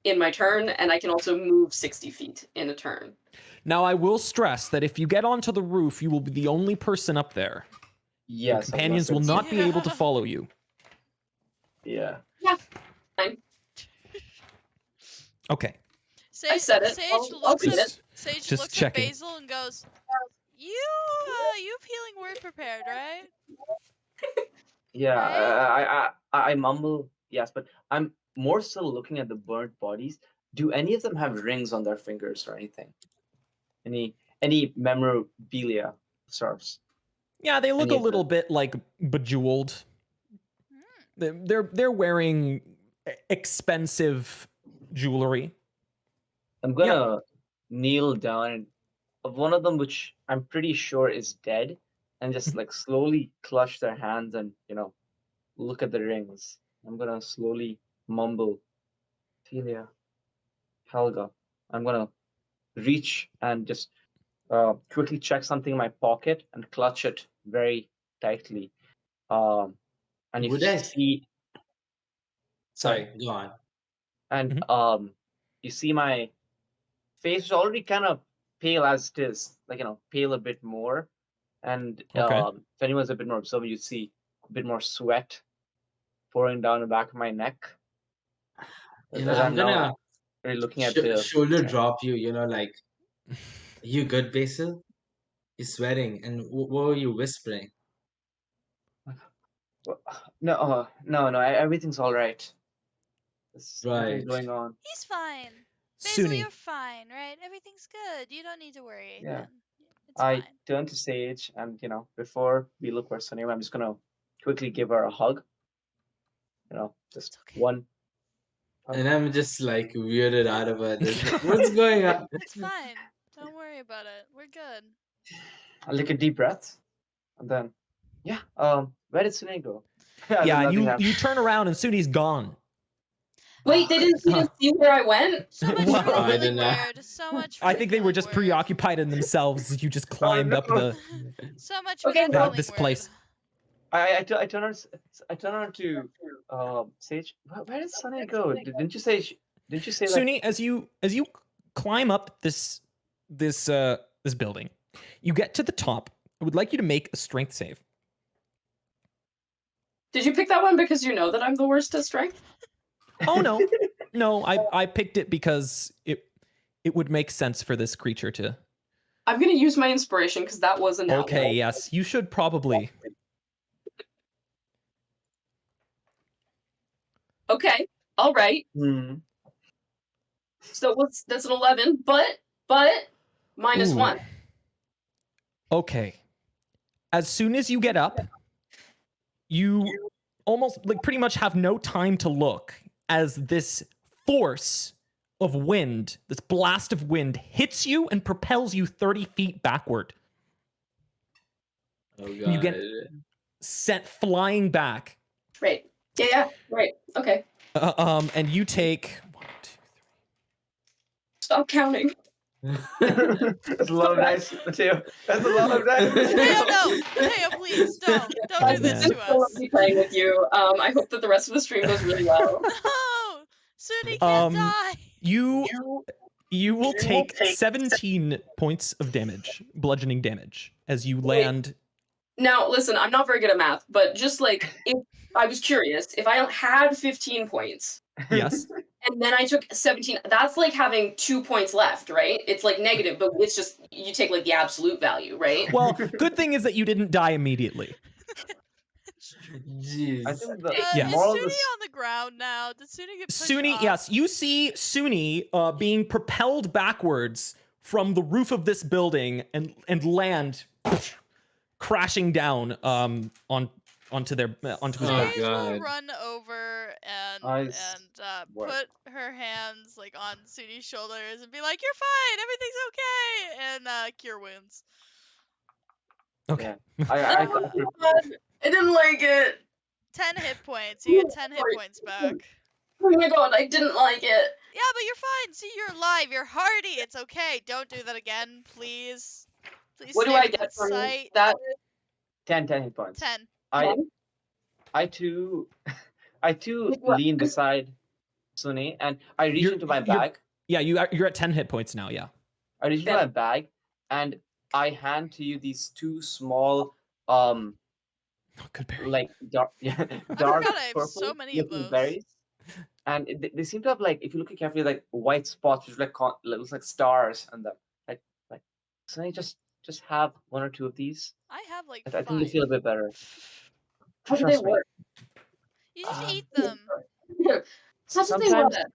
In my turn, and I can also move 60 feet in a turn. Now, I will stress that if you get onto the roof, you will be the only person up there. Yes. Your companions will not be able to follow you. Yeah. Yeah. Fine. Okay. I said it. Sage I'll looks read at it. Sage Just looks checking. at Basil and goes, "You have healing word prepared, right?" Yeah. Right? I mumble yes, but I'm more so looking at the burnt bodies. Do any of them have rings on their fingers or anything? Any memorabilia sorts? Yeah, they look Any a of little them? bit like bejeweled. They're wearing expensive jewelry. I'm gonna kneel down of one of them, which I'm pretty sure is dead, and just like slowly clutch their hands and look at the rings. I'm gonna slowly mumble, Celia, Helga. I'm gonna reach and just quickly check something in my pocket and clutch it very tightly. And you Would I? see, Sorry, go on. and you see my face is already kind of pale as it is, like pale a bit more. And Okay. if anyone's a bit more observant, you see a bit more sweat pouring down the back of my neck. You As know, I'm I'm now gonna really looking at the shoulder drop you. Like, you good, Basil? You're sweating, and what were you whispering? No, everything's all right. There's nothing Right. going on. He's fine. Basil, Sunny. you're fine, right? Everything's good. You don't need to worry, Ethan. Yeah. It's I fine. turn to Sage, and before we look for Sunny, I'm just gonna quickly give her a hug. Just okay. one. And I'm just like weirded out of it. What's going on? It's fine. Don't worry about it. We're good. I lick a deep breath, and then, where did Sunny go? Yeah, and Nothing you turn around and Sunny's gone. Wait, they didn't see where I went? So much Wow. for the I healing don't know. word. So much for I the think they were healing just word. preoccupied in themselves as you just climbed up the So much for Okay, that well- healing this word. place. I turn on to Sage. Where did Sunny go? Didn't you say? Didn't you say like? Suni, as you climb up this building, you get to the top. I would like you to make a strength save. Did you pick that one because you know that I'm the worst at strength? Oh no, no, I picked it because it would make sense for this creature to. I'm gonna use my inspiration because that was an Okay, yes, you should probably. Okay, all right. Hmm. So that's an 11, but minus Ooh. 1. Okay. As soon as you get up, you almost like pretty much have no time to look as this force of wind, this blast of wind, hits you and propels you 30 feet backward. Oh god. You get sent flying back. Right. Yeah. Right. Okay. And you take 1, 2, 3. Stop counting. That's a lot of dice, Mateo. That's a lot of dice. Mateo, no! Mateo, please, don't do this to I will us. be playing with you. I hope that the rest of the stream goes really well. No! Suni can't die! You will take 17 points of damage, bludgeoning damage, as you land. Now, listen, I'm not very good at math, but just like, if I was curious, if I had 15 points, Yes. and then I took 17, that's like having 2 points left, right? It's like negative, but it's just, you take like the absolute value, right? Well, good thing is that you didn't die immediately. Jeez. I think the Yeah. Is moral of Suni this. on the ground now? Did Suni get pushed Suni, off? yes, you see Suni being propelled backwards from the roof of this building and land crashing down onto his Oh, back. Sage will God. run over and Nice work. put her hands like on Suni's shoulders and be like, "You're fine, everything's okay," and cure wounds. Okay. Yeah. Oh my god, I didn't like it. 10 hit points. You get 10 hit points back. Oh my god, I didn't like it. Yeah, but you're fine. See, you're alive. You're hardy. It's okay. Don't do that again, please. Please What do stay I within get from sight. that? 10 hit points. 10. I too What? lean beside Suni and I reach into my bag. Yeah, you're at 10 hit points now. Yeah. I reach into my bag and I hand to you these 2 small Good berry. like dark I dark forgot I have purple so many of looking those. berries. And they seem to have like, if you look carefully, like white spots which like looks like stars on them. Like so I just have 1 or 2 of these. I have like I 5. think you feel a bit better. How do they Trust me. work? You just Um, eat them. How do they Sometimes- work?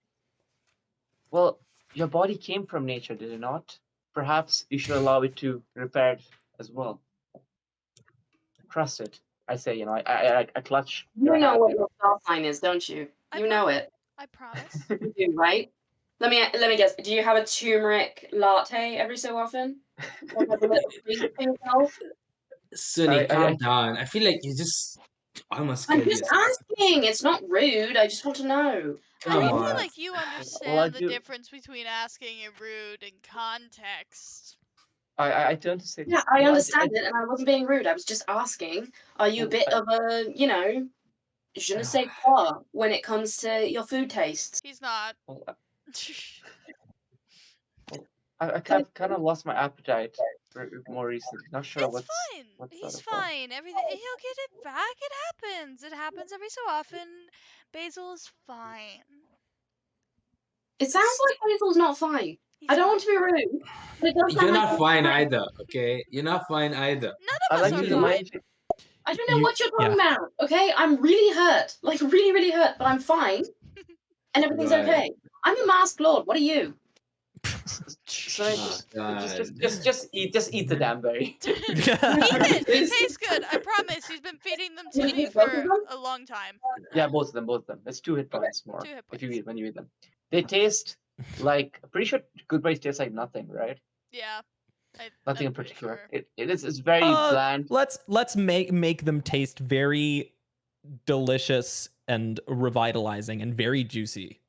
Well, your body came from nature, did it not? Perhaps you should allow it to repair it as well. Trust it. I say, I clutch. You your know hand, what your star sign is, don't you? I You know it. I promise. You do, right? Let me guess. Do you have a turmeric latte every so often? Or have a little treat for yourself? Suni, I- calm down. I feel like you just almost I'm killed just yourself. asking. It's not rude. I just want to know. I Come don't on. feel like you Well, I understand the do. difference between asking it rude and context. I turn to say. Yeah, I understand it, and I wasn't being rude. I was just asking. Are you a bit of a, je ne sais quoi when it comes to your food tastes? He's not. I kind of lost my appetite more recently. Not sure It's what's fine. what's that He's about. fine. Everything. He'll get it back. It happens. It happens every so often. Basil is fine. It sounds like Basil's not fine. He's I don't fine. want to be rude, but it does sound You're like not he's fine either, okay? You're not fine either. None I of like us to are fine. remind you. I don't know You- what you're talking yeah. about. Okay, I'm really hurt, like really, really hurt, but I'm fine, and everything's Right. okay. I'm a masked lord. What are you? So Oh, God. just eat the damn berry. Eat it. It tastes good. I promise. He's been feeding them to Did you me eat both for of them? a long time. Yeah, both of them. It's 2 hit points more 2 hit if you points. eat when you eat them. They taste like, pretty sure good berries taste like nothing, right? Yeah. Nothing I'm in pretty particular. sure. It's very bland. Let's make them taste very delicious and revitalizing and very juicy.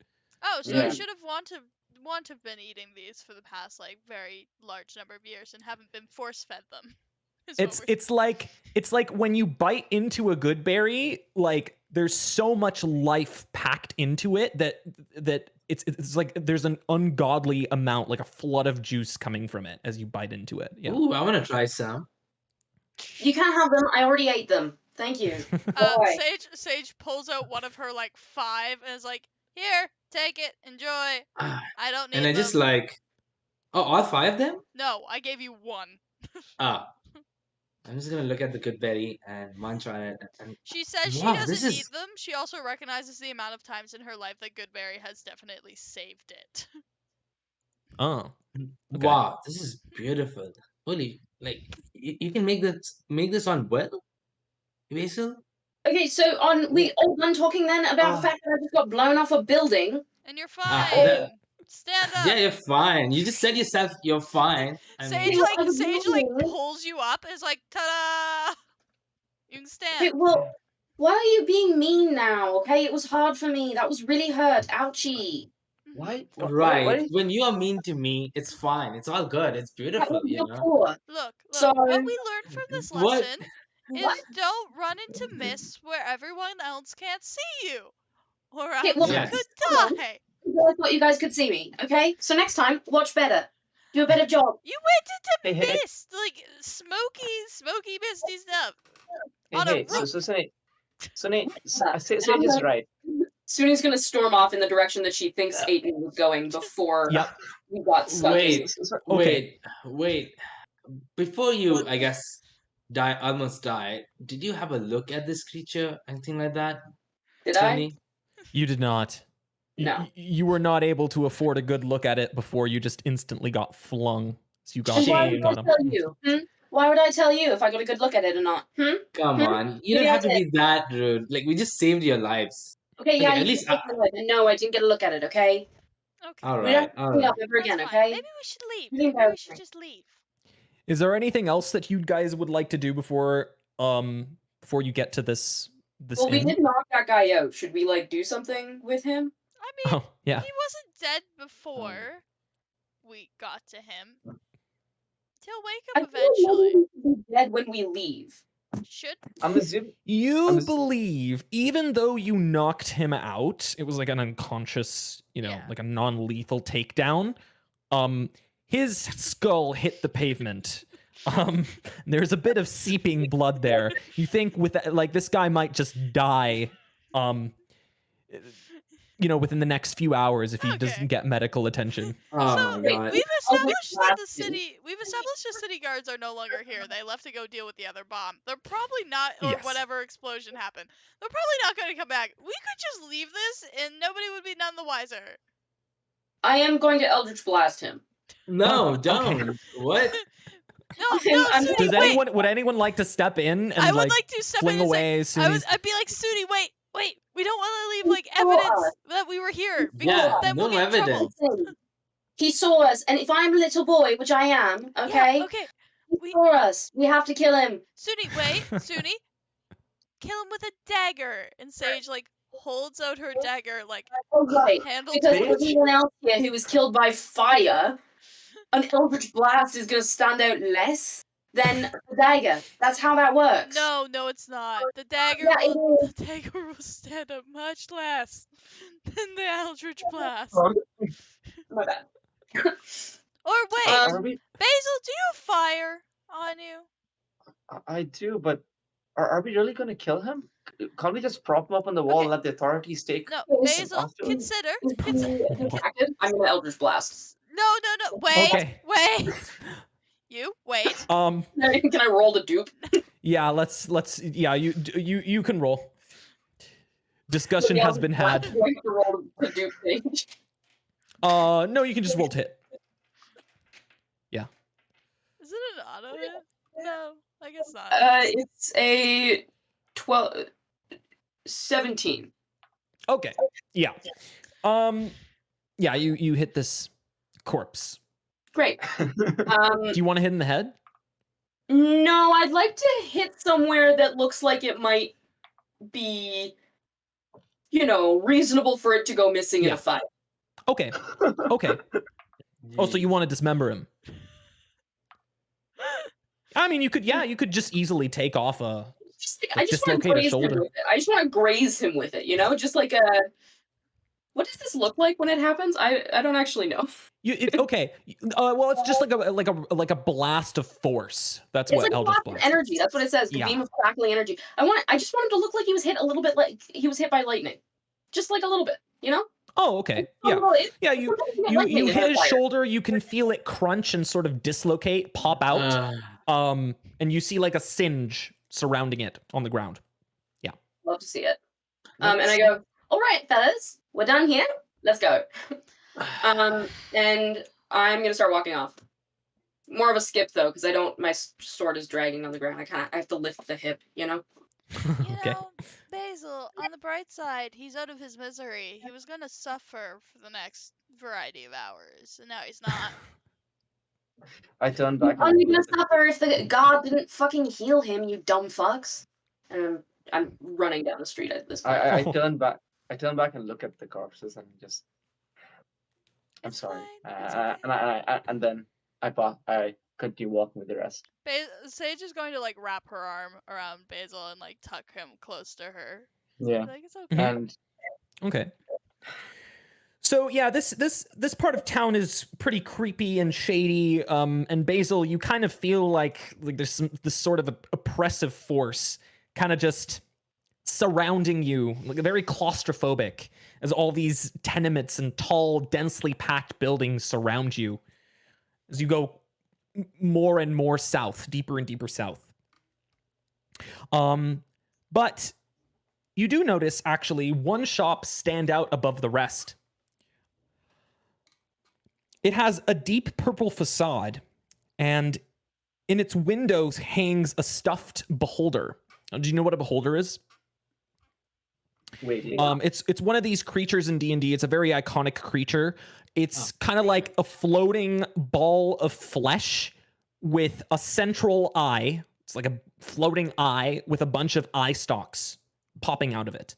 Oh, so Yeah. you should have want to been eating these for the past like very large number of years and haven't been force fed them. It's like when you bite into a good berry, like there's so much life packed into it that it's like there's an ungodly amount, like a flood of juice coming from it as you bite into it. Yeah. Ooh, I want to try some. You can't have them. I already ate them. Thank you. Bye. Sage pulls out one of her like 5 and is like, "Here, take it, enjoy. I don't need And I them." just like, oh, all 5 of them? No, I gave you 1. Ah, I'm just gonna look at the good berry and munch on it. And She says she wow, doesn't this is eat them. She also recognizes the amount of times in her life that Goodberry has definitely saved it. Oh. Okay. wow, this is beautiful. Holy, like you can make this on well, Basil. Okay, so we all done talking then about the fact that I just got blown off a building. And you're Ah, fine. Stand up. yeah, you're fine. You just said yourself you're fine. I Sage mean, like pulls you up and is like, ta-da! You can stand. Okay, well, why are you being mean now? Okay, it was hard for me. That was really hurt. Ouchie. Why? right. When you are mean to me, it's fine. It's all good. It's That beautiful, was you your know. poor. Look, So what we learned from this What? lesson is don't run into mists where everyone else can't see you, or Okay, else well, you Yes. could die. I thought you guys could see me. Okay, so next time, watch better. Do a better job. You went into Hey. mist, like smoky, misty stuff. Hey, On a hey. roof. So Nate, Sage is right. Suni's gonna storm off in the direction that she thinks Aiden was going before Yep. we got stuck. Wait, Okay. wait. Before you, I guess, almost die. Did you have a look at this creature? Anything like that, Did I? Sunny? You did not. No. You were not able to afford a good look at it before you just instantly got flung. So you got And why would I Shame. got him. tell you? Why would I tell you if I got a good look at it or not? Come on, you don't have to be that rude. Like we just saved your lives. Okay, yeah, at you least. can look at it. And no, I didn't get a look at it. Okay. Okay. All We don't right, have to all clean right. up ever again. That's fine. Okay. Maybe we should leave. Really Maybe we should embarrassing. just leave. Is there anything else that you guys would like to do before you get to this Well, we inn? did knock that guy out. Should we like do something with him? I mean, Oh, yeah. he wasn't dead before we got to him. He'll wake I up feel like eventually. nobody will be dead when we leave. Should I'm assuming. You believe, even though you knocked him out, it was like an unconscious, Yeah. like a non-lethal takedown. His skull hit the pavement. There's a bit of seeping blood there. You think with like this guy might just die, within the next few hours if he doesn't get medical attention. Oh So, my god. we've established that we've established the city guards are no longer here. They left to go deal with the other bomb. They're probably not, or Yes. whatever explosion happened. They're probably not going to come back. We could just leave this and nobody would be none the wiser. I am going to Eldritch Blast him. No, Oh, don't. okay. What? No, I'm- Sudi, wait. Would anyone like to step in and I would like to step in fling and away say, I'd be like, Sudi, wait. We don't want to leave like evidence that we were here because Yeah, then we'll no get in trouble. evidence. He saw us, and if I'm a little boy, which I am, okay? Yeah, okay. He saw us. We have to kill him. Sudi, wait, Sudi. Kill him with a dagger. And Sage like holds out her dagger like Oh, right. handle Because torch. everyone else here who was killed by fire, an Eldritch Blast is going to stand out less than the dagger. That's how that works. No, it's not. The dagger Yeah, it will is. the dagger will stand up much less than the Eldritch Blast. My bad. Or wait, Are we? Basil, do you have fire on you? I do, but are we really gonna kill him? Can't we just prop him up on the wall Okay. and let the authorities take? No, Yes. Basil, After- consider. Distracted? I'm going to Eldritch Blast. No, wait, Okay. wait. You wait. Can I roll the dupe? Yeah, let's you can roll. Discussion has been had. I'm going to roll the dupe thing. No, you can just roll to hit. Is it an auto hit? No, I guess not. It's a 17. Okay. Yeah. Yeah, you hit this corpse. Great. Do you want to hit in the head? No, I'd like to hit somewhere that looks like it might be, reasonable for it to go missing in Yeah. a fight. Okay. Okay. Oh, so you want to dismember him? I mean, you could just easily take off I just want to dislocate a graze him shoulder. with it. I just want to graze him with it, you know? Just like a... What does this look like when it happens? I don't actually know. Okay. Well, it's just like a blast of force. That's It's what like a Eldritch blast of Blast energy. is. That's what it says. The Yeah. beam of crackling energy. I just want him to look like he was hit a little bit, like he was hit by lightning, just like a little bit, you know? Oh, okay. Sometimes Yeah. you get You lightning in hit the his fire. shoulder. You can feel it crunch and sort of dislocate, pop out. And you see like a singe surrounding it on the ground. Love to see it. And I go, all right, fellas, we're done here. Let's go. And I'm gonna start walking off. More of a skip though, because my sword is dragging on the ground. I have to lift the hip, you know? You Okay. know, Basil, on the bright side, he's out of his misery. He was gonna suffer for the next variety of hours, and now he's not. I turn back. He's only gonna suffer if the god didn't fucking heal him, you dumb fucks. And I'm running down the street at this point. I turn back. I turn back and look at the corpses and just. I'm It's sorry. fine, it's okay. And then I continue walking with the rest. Sage is going to like wrap her arm around Basil and like tuck him close to her. Yeah. Like it's okay. And Okay. So yeah, this part of town is pretty creepy and shady. And Basil, you kind of feel like there's this sort of oppressive force kind of just surrounding you, like very claustrophobic, as all these tenements and tall, densely packed buildings surround you as you go more and more south, deeper and deeper south. But you do notice actually one shop stand out above the rest. It has a deep purple facade, and in its windows hangs a stuffed beholder. Do you know what a beholder is? wait. Yeah. It's one of these creatures in D&D. It's a very iconic creature. It's kind of like a floating ball of flesh with a central eye. It's like a floating eye with a bunch of eye stalks popping out of it.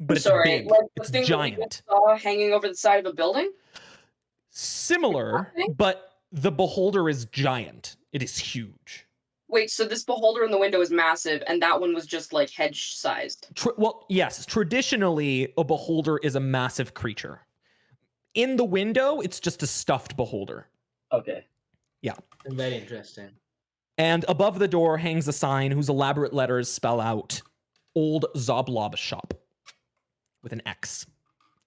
But it's big. Like the It's thing that we giant. just saw hanging over the side of a building? Similar, but the beholder is giant. It is huge. Wait, so this beholder in the window is massive, and that one was just like hedge sized. Well, yes. Traditionally, a beholder is a massive creature. In the window, it's just a stuffed beholder. Okay. Yeah. Very interesting. And above the door hangs a sign whose elaborate letters spell out Old Zoblob Shop with an X.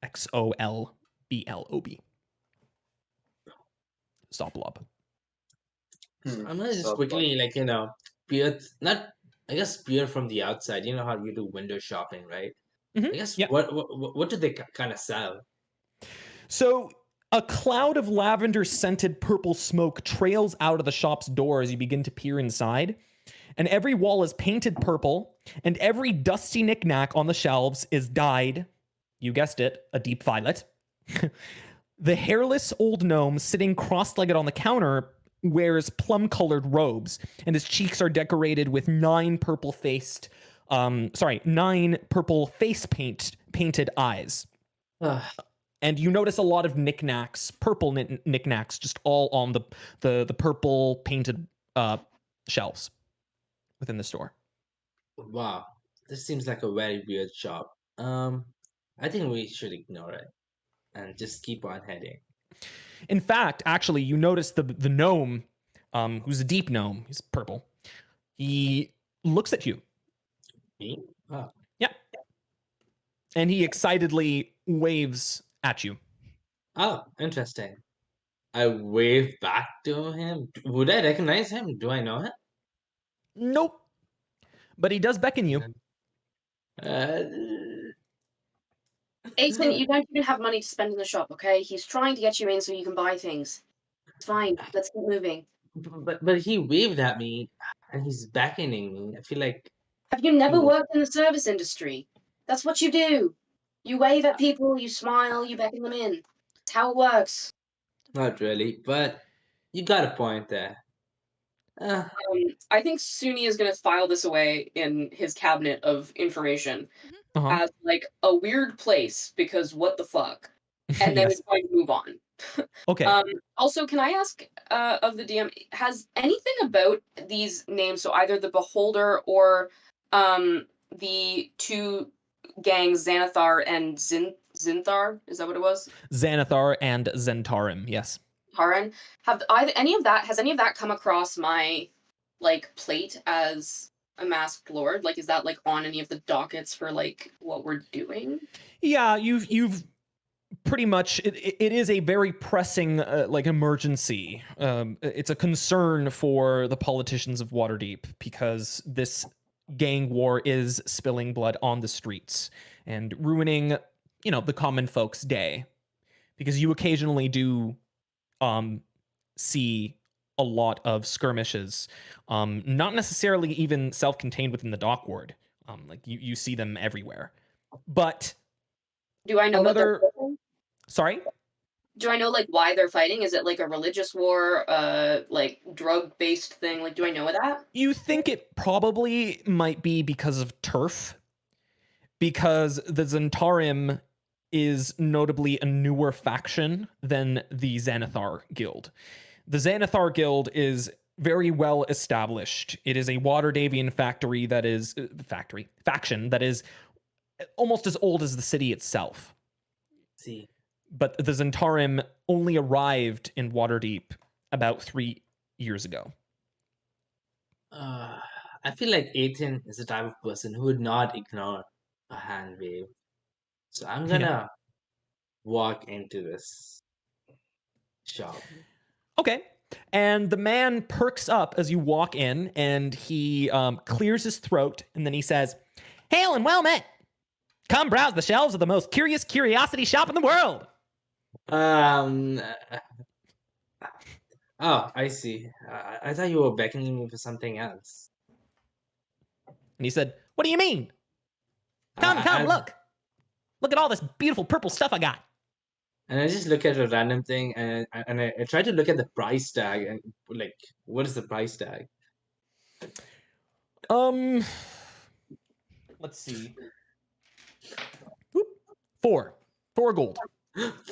XOLBLOB. Zoblob. I'm gonna just quickly, like, peer, not, I guess, peer from the outside. You know how you do window shopping, right? Mhm, I guess yeah. what do they kind of sell? So a cloud of lavender-scented purple smoke trails out of the shop's door as you begin to peer inside. And every wall is painted purple, and every dusty knickknack on the shelves is dyed, you guessed it, a deep violet. The hairless old gnome sitting cross-legged on the counter wears plum-colored robes, and his cheeks are decorated with 9 purple face painted eyes. And you notice a lot of knickknacks, purple knickknacks, just all on the purple painted shelves within the store. Wow, this seems like a very weird shop. I think we should ignore it and just keep on heading. In fact, actually, you notice the gnome, who's a deep gnome, he's purple. He looks at you. Me? Oh. Yeah. And he excitedly waves at you. Oh, interesting. I wave back to him. Would I recognize him? Do I know him? Nope. But he does beckon you. Aiden, you don't even have money to spend in the shop, okay? He's trying to get you in so you can buy things. It's fine. Let's keep moving. But he waved at me and he's beckoning me. I feel like. Have you never worked in the service industry? That's what you do. You wave at people, you smile, you beckon them in. That's how it works. Not really, but you got a point there. I think Suni is going to file this away in his cabinet of information as like a weird place because what the fuck, and then Yes. he's going to move on. Okay. Also, can I ask of the DM, has anything about these names, so either the Beholder or the two gangs, Xanathar and Zinthar, is that what it was? Xanathar and Zentarim, yes. Taran, has any of that come across my like plate as a masked lord? Like, is that like on any of the dockets for like what we're doing? Yeah, you've pretty much it is a very pressing like emergency. It's a concern for the politicians of Waterdeep because this gang war is spilling blood on the streets and ruining, the common folks' day. Because you occasionally do see a lot of skirmishes, not necessarily even self-contained within the dock ward. Like you see them everywhere. But Do I know what they're fighting? sorry? Do I know like why they're fighting? Is it like a religious war, like drug-based thing? Like, do I know that? You think it probably might be because of turf, because the Zentarim is notably a newer faction than the Xanathar Guild. The Xanathar Guild is very well established. It is a Waterdavian faction that is almost as old as the city itself. See, But the Zentarim only arrived in Waterdeep about 3 years ago. I feel like Ethan is the type of person who would not ignore a hand wave. So I'm gonna walk into this shop. Okay. And the man perks up as you walk in, and he clears his throat, and then he says, "Hail and well met. Come browse the shelves of the most curious curiosity shop in the world." Um. Oh, I see. I thought you were beckoning me for something else. And he said, "What do you mean? I, Come, I, look. Look at all this beautiful purple stuff I got." and I just look at a random thing, and I try to look at the price tag, and like, what is the price tag? Let's see. Whoop. 4 gold.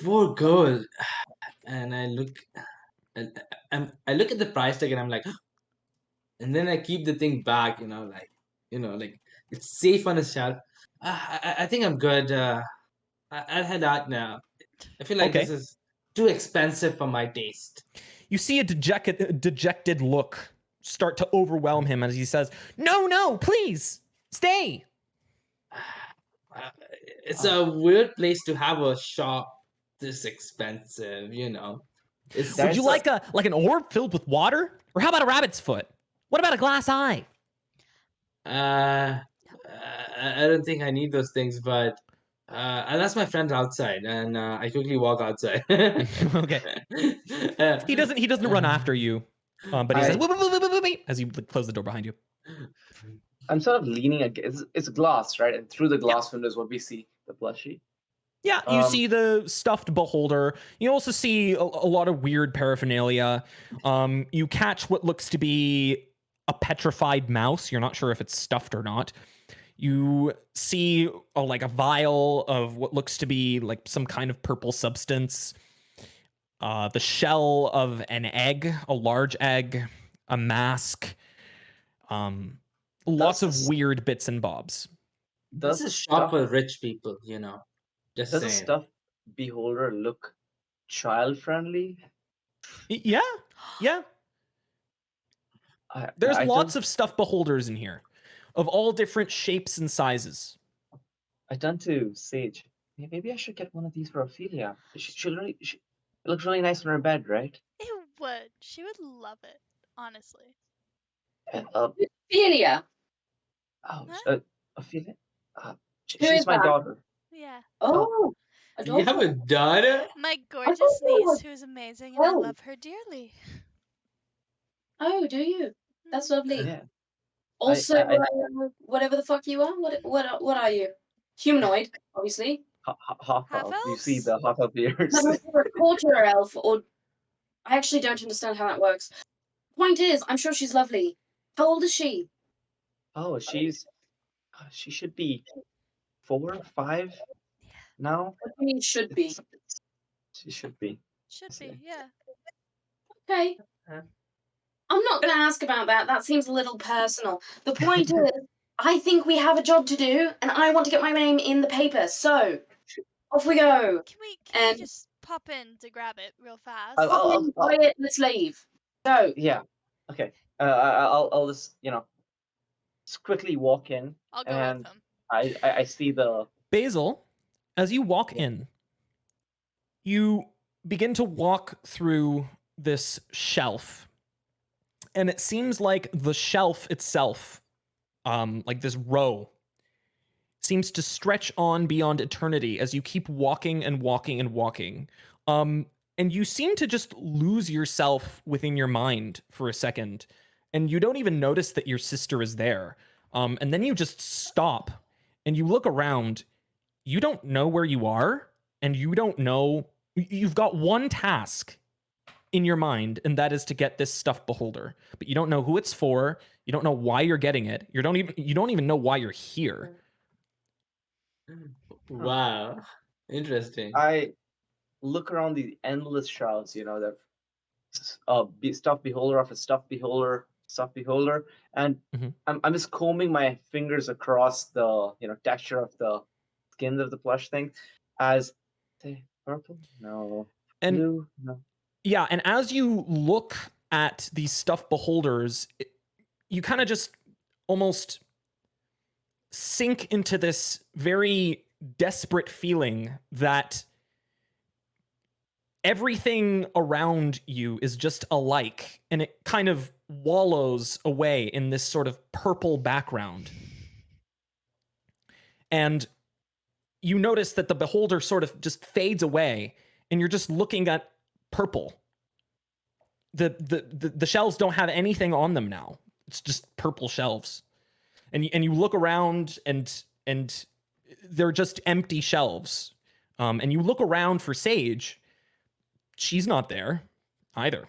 4 gold. And I look, and I look at the price tag, and I'm like, and then I keep the thing back, like it's safe on the shelf. I think I'm good. I'll head out now. I feel like this Okay. is too expensive for my taste. You see a dejected look start to overwhelm him as he says, "No, please stay." It's a weird place to have a shop this expensive, It's Would you There's a like an orb filled with water? Or how about a rabbit's foot? What about a glass eye? uh, I don't think I need those things, but I'll ask my friends outside, and I quickly walk outside. Okay. Uh, He doesn't run after you. But he says, I "Wait, wait, wait, wait, wait, wait," as you close the door behind you. I'm sort of leaning against. It's glass, right? And through the Yeah. glass window is what we see, the plushie. Yeah, you see the stuffed beholder. You also see a lot of weird paraphernalia. You catch what looks to be a petrified mouse. You're not sure if it's stuffed or not. You see like a vial of what looks to be like some kind of purple substance. The shell of an egg, a large egg, a mask. Lots Does of this weird bits and bobs. this does the is shop stuff for rich people, Just does the saying. stuff beholder look child friendly? Yeah, yeah. There's I lots turn of stuff beholders in here, of all different shapes and sizes. I turn to Sage. Maybe I should get one of these for Ophelia. It looks really nice on her bed, right? It would. She would love it, honestly. Ophelia. Oh, Huh? Ophelia. Who is She's my that? daughter. Yeah. Oh, a You have a daughter. daughter? My I gorgeous thought you niece were. who's amazing and I Oh, love her dearly. oh, do you? That's lovely. Yeah. Also, I whatever the fuck you are. What are you? Humanoid, obviously. half Half elf. You see elves? the half elf ears. Never a quarter elf, or I actually don't understand how that works. Point is, I'm sure she's lovely. How old is she? Oh, she should be 4, 5 now. What do you mean should be? She should be. Should be, yeah. Okay. Huh? I'm not going to ask about that. That seems a little personal. The point is, I think we have a job to do, and I want to get my name in the paper. So, off we go. Can we And just pop in to grab it real fast? I'll- buy it, let's leave. Go. Yeah. Okay. I'll just just quickly walk in, I'll go and with him. I see the Basil, as you walk Yeah. in, you begin to walk through this shelf. And it seems like the shelf itself, like this row, seems to stretch on beyond eternity as you keep walking and walking and walking. And you seem to just lose yourself within your mind for a second. And you don't even notice that your sister is there. And then you just stop and you look around. You don't know where you are, and you don't know. You've got one task in your mind, and that is to get this stuffed beholder. But you don't know who it's for. You don't know why you're getting it. You don't even know why you're here. Wow, interesting. I look around the endless shelves. That stuffed beholder after stuffed beholder, stuffed beholder, and Mhm. I'm just combing my fingers across the texture of the skin of the plush thing, as purple, no, And blue, no. yeah, and as you look at these stuffed beholders, you kind of just almost sink into this very desperate feeling that everything around you is just alike, and it kind of wallows away in this sort of purple background. And you notice that the beholder sort of just fades away, and you're just looking at purple. The shelves don't have anything on them now. It's just purple shelves. And you look around, and they're just empty shelves. And you look around for Sage. She's not there either.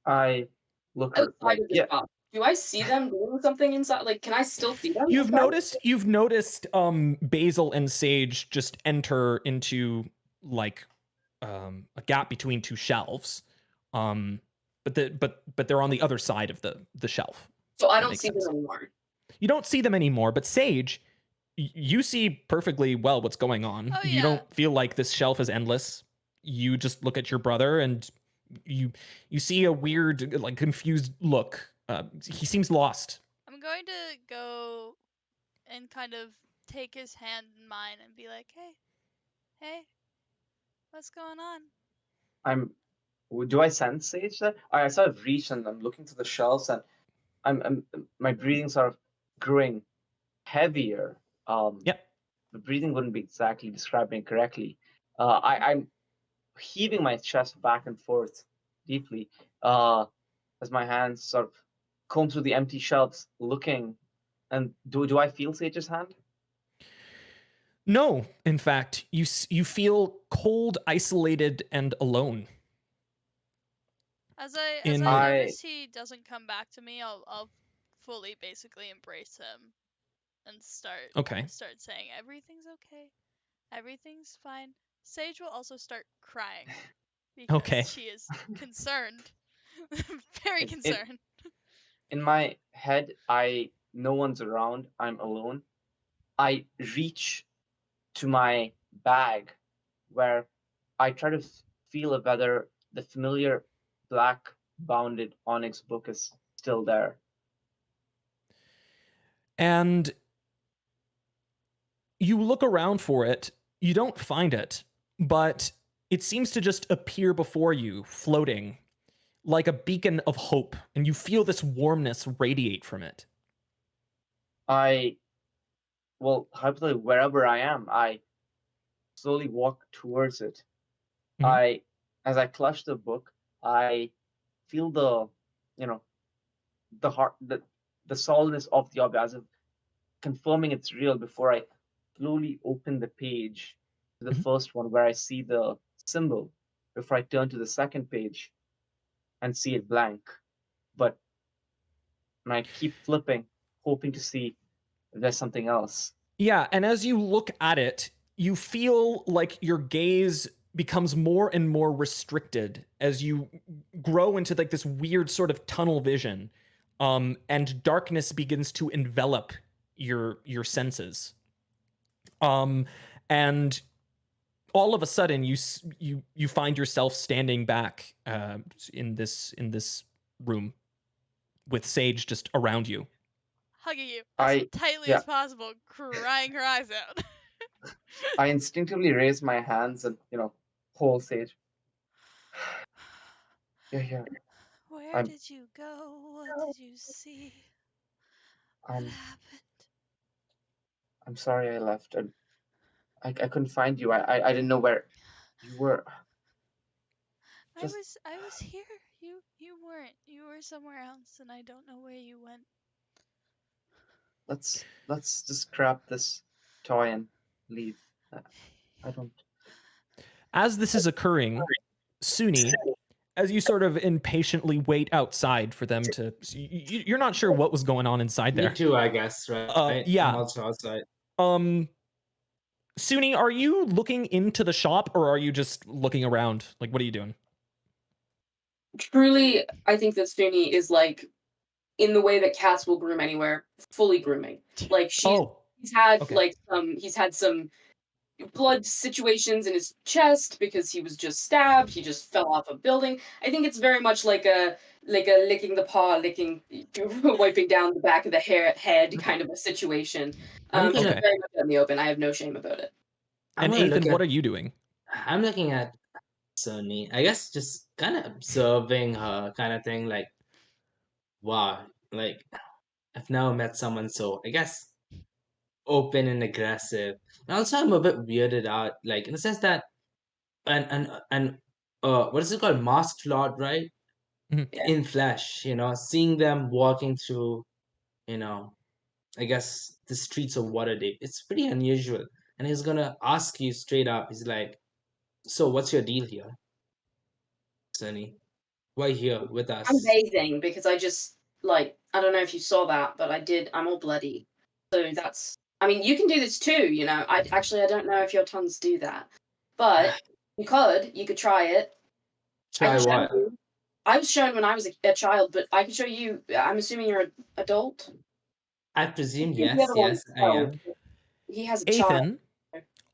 I look Outside of the shop. Do I see them doing something inside? Like, can I still see them? You've inside? noticed Basil and Sage just enter into like a gap between two shelves. But they're on the other side of the shelf. So I That don't makes see sense. them anymore. You don't see them anymore, but Sage, you see perfectly well what's going on. Oh, You yeah. don't feel like this shelf is endless. You just look at your brother, and you see a weird, like, confused look. He seems lost. I'm going to go and kind of take his hand in mine and be like, hey, what's going on? Do I sense Sage there? I sort of reach and I'm looking to the shelves, and I'm my breathing sort of growing heavier. Yep. The breathing wouldn't be exactly describing it correctly. I'm heaving my chest back and forth deeply, as my hands sort of comb through the empty shelves, looking. And do I feel Sage's hand? No, in fact, you feel cold, isolated, and alone. As I In- notice he doesn't come back to me, I'll fully basically embrace him and start Okay. saying everything's okay, everything's fine. Sage will also start crying because Okay. she is concerned, very It- concerned. In my head, no one's around. I'm alone. I reach to my bag, where I try to feel whether the familiar black bounded onyx book is still there. And you look around for it. You don't find it, but it seems to just appear before you, floating like a beacon of hope, and you feel this warmness radiate from it. Hypothetically, wherever I am, I slowly walk towards it. Mhm. As I clutch the book, I feel you know, the heart, the solidness of the object, as if confirming it's real before I slowly open the page to the Mhm. first one where I see the symbol, before I turn to the second page and see it blank. But and I keep flipping, hoping to see if there's something else. Yeah, and as you look at it, you feel like your gaze becomes more and more restricted as you grow into like this weird sort of tunnel vision, and darkness begins to envelop your senses. And all of a sudden you find yourself standing back in this room with Sage just around you. Hugging you as tightly yeah. as possible, crying her eyes out. I instinctively raise my hands and hold Sage. You're here. Where did you go? What did you see? What I'm happened? I'm sorry I left. I couldn't find you. I didn't know where you were. I was here. You weren't. You were somewhere else, and I don't know where you went. Let's just scrap this toy and leave. I don't. As this is occurring, Suni, as you sort of impatiently wait outside for them to, you're not sure what was going on inside there. Me too, I guess, right? Yeah. I'm also outside. Suni, are you looking into the shop or are you just looking around? Like, what are you doing? Truly, I think that Suni is like, in the way that cats will groom anywhere, fully grooming. Like he's had okay. he's had some blood situations in his chest because he was just stabbed. He just fell off a building. I think it's very much like a licking the paw, wiping down the back of the head kind of a situation. It's very much out in the open. I have no shame about it. And Ethan, what are you doing? I'm looking at Sunny. I guess just kind of observing her, kind of thing. Like, wow, like I've never met someone so, I guess, open and aggressive. And also, I'm a bit weirded out, like in the sense that, what is it called, masked lord, right? Mhm. Yeah. In flesh, seeing them walking through, I guess the streets of Waterdeep. It's pretty unusual. And he's gonna ask you straight up. He's like, "So, what's your deal here, Sunny? Why here with us?" I'm bathing because I just I don't know if you saw that, but I'm all bloody. So that's I mean, you can do this too, I don't know if your tongues do that. But you could try it. I Try can show what? you. I was shown when I was a child, but I can show you. I'm assuming you're an adult. I presume The yes, other one's yes, I 12. am. He has a child. Ethan,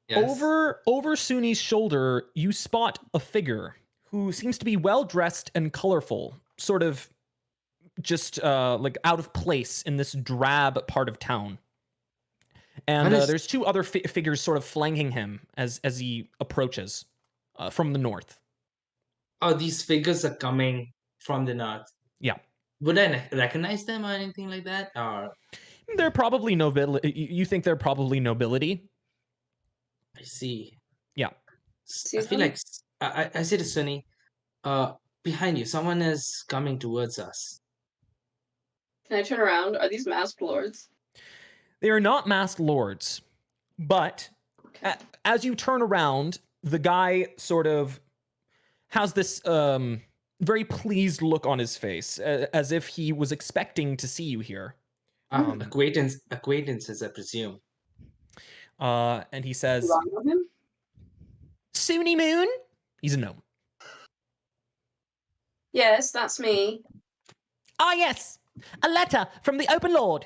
Yes. over Suni's shoulder, you spot a figure who seems to be well dressed and colorful, sort of just like out of place in this drab part of town. And there's two other figures sort of flanking him as he approaches from the north. Oh, these figures are coming from the north. Yeah. Would I recognize them or anything like that? Or they're probably nobility. You think they're probably nobility? I see. Yeah. I feel like I say to Sunny, behind you, someone is coming towards us. Can I turn around? Are these masked lords? They are not masked lords, but as you turn around, the guy sort of has this very pleased look on his face, as if he was expecting to see you here. Acquaintances, I presume. And he says, Suni Moon? He's a gnome. Yes, that's me. Ah, yes. A letter from the Open Lord.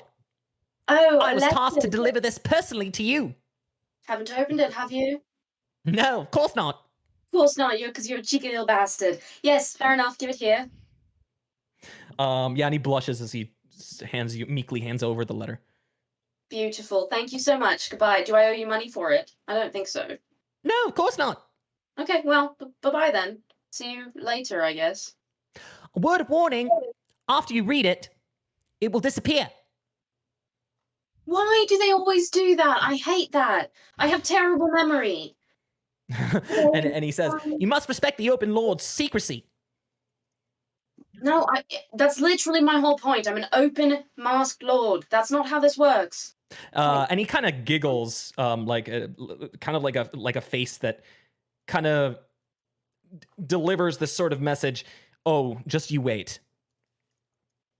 Oh, I was tasked to deliver this personally to you. Haven't opened it, have you? No, of course not. Of course not, because you're a cheeky little bastard. Yes, fair enough, give it here. Yeah, and he blushes as he meekly hands over the letter. Beautiful. Thank you so much. Goodbye. Do I owe you money for it? I don't think so. No, of course not. Okay, well, bye-bye then. See you later, I guess. A word of warning. After you read it, it will disappear. Why do they always do that? I hate that. I have terrible memory. and he says, you must respect the Open Lord's secrecy. No, that's literally my whole point. I'm an open masked lord. That's not how this works. And he kind of giggles, like a face that kind of delivers this sort of message. Oh, just you wait.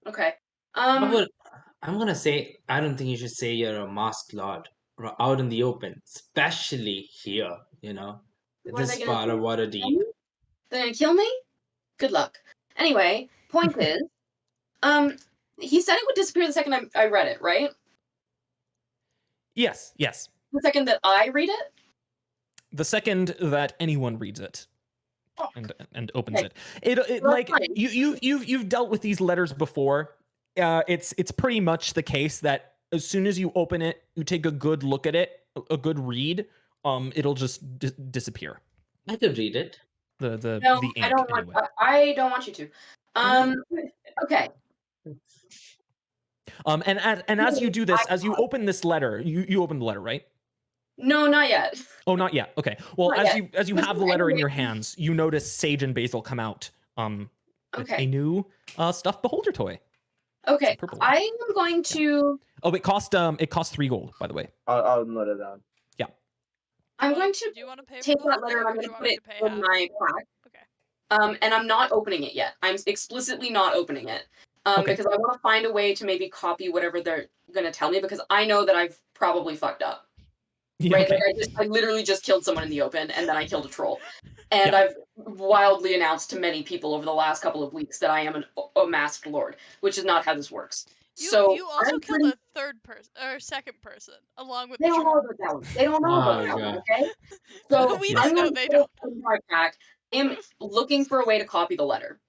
Okay. I'm gonna say I don't think you should say you're a masked lord out in the open, especially here. What are This they is gonna part of do? Waterdeep. They're gonna kill me? Good luck. Anyway, point is, he said it would disappear the second I read it, right? Yes, yes. The second that I read it? The second that anyone reads it Oh, and opens okay. it Well, like that's fine. you've dealt with these letters before. It's pretty much the case that as soon as you open it, you take a good look at it, a good read, it'll just disappear. I could read it. No, The I ink don't want. anyway. I don't want you to. Okay. And as you do this, as you I- open this letter, you open the letter, right? No, not yet. Oh, not yet. Okay. Well, Not yet. as you have the letter in your hands, you notice Sage and Basil come out with Okay. a new stuffed beholder toy. Okay. purple one. I am going to. Oh, it cost 3 gold, by the way. I'll note it down. I'm going to Do you want to pay take for the that whole letter thing, and I'm or do going you to want put me it to pay in half? my pack. Okay. And I'm not opening it yet. I'm explicitly not opening it. Okay. Because I want to find a way to maybe copy whatever they're going to tell me, because I know that I've probably fucked up. Yeah, Right? okay. Like I literally just killed someone in the open, and then I killed a troll. And Yeah. I've wildly announced to many people over the last couple of weeks that I am a masked lord, which is not how this works. You So also I'm killed pretty- a third person or second person along with They the don't troll. know about that one. They don't know Oh, about that God. one, okay? So We Yes. don't I'm know, going they to don't. put it in my pack. I am looking for a way to copy the letter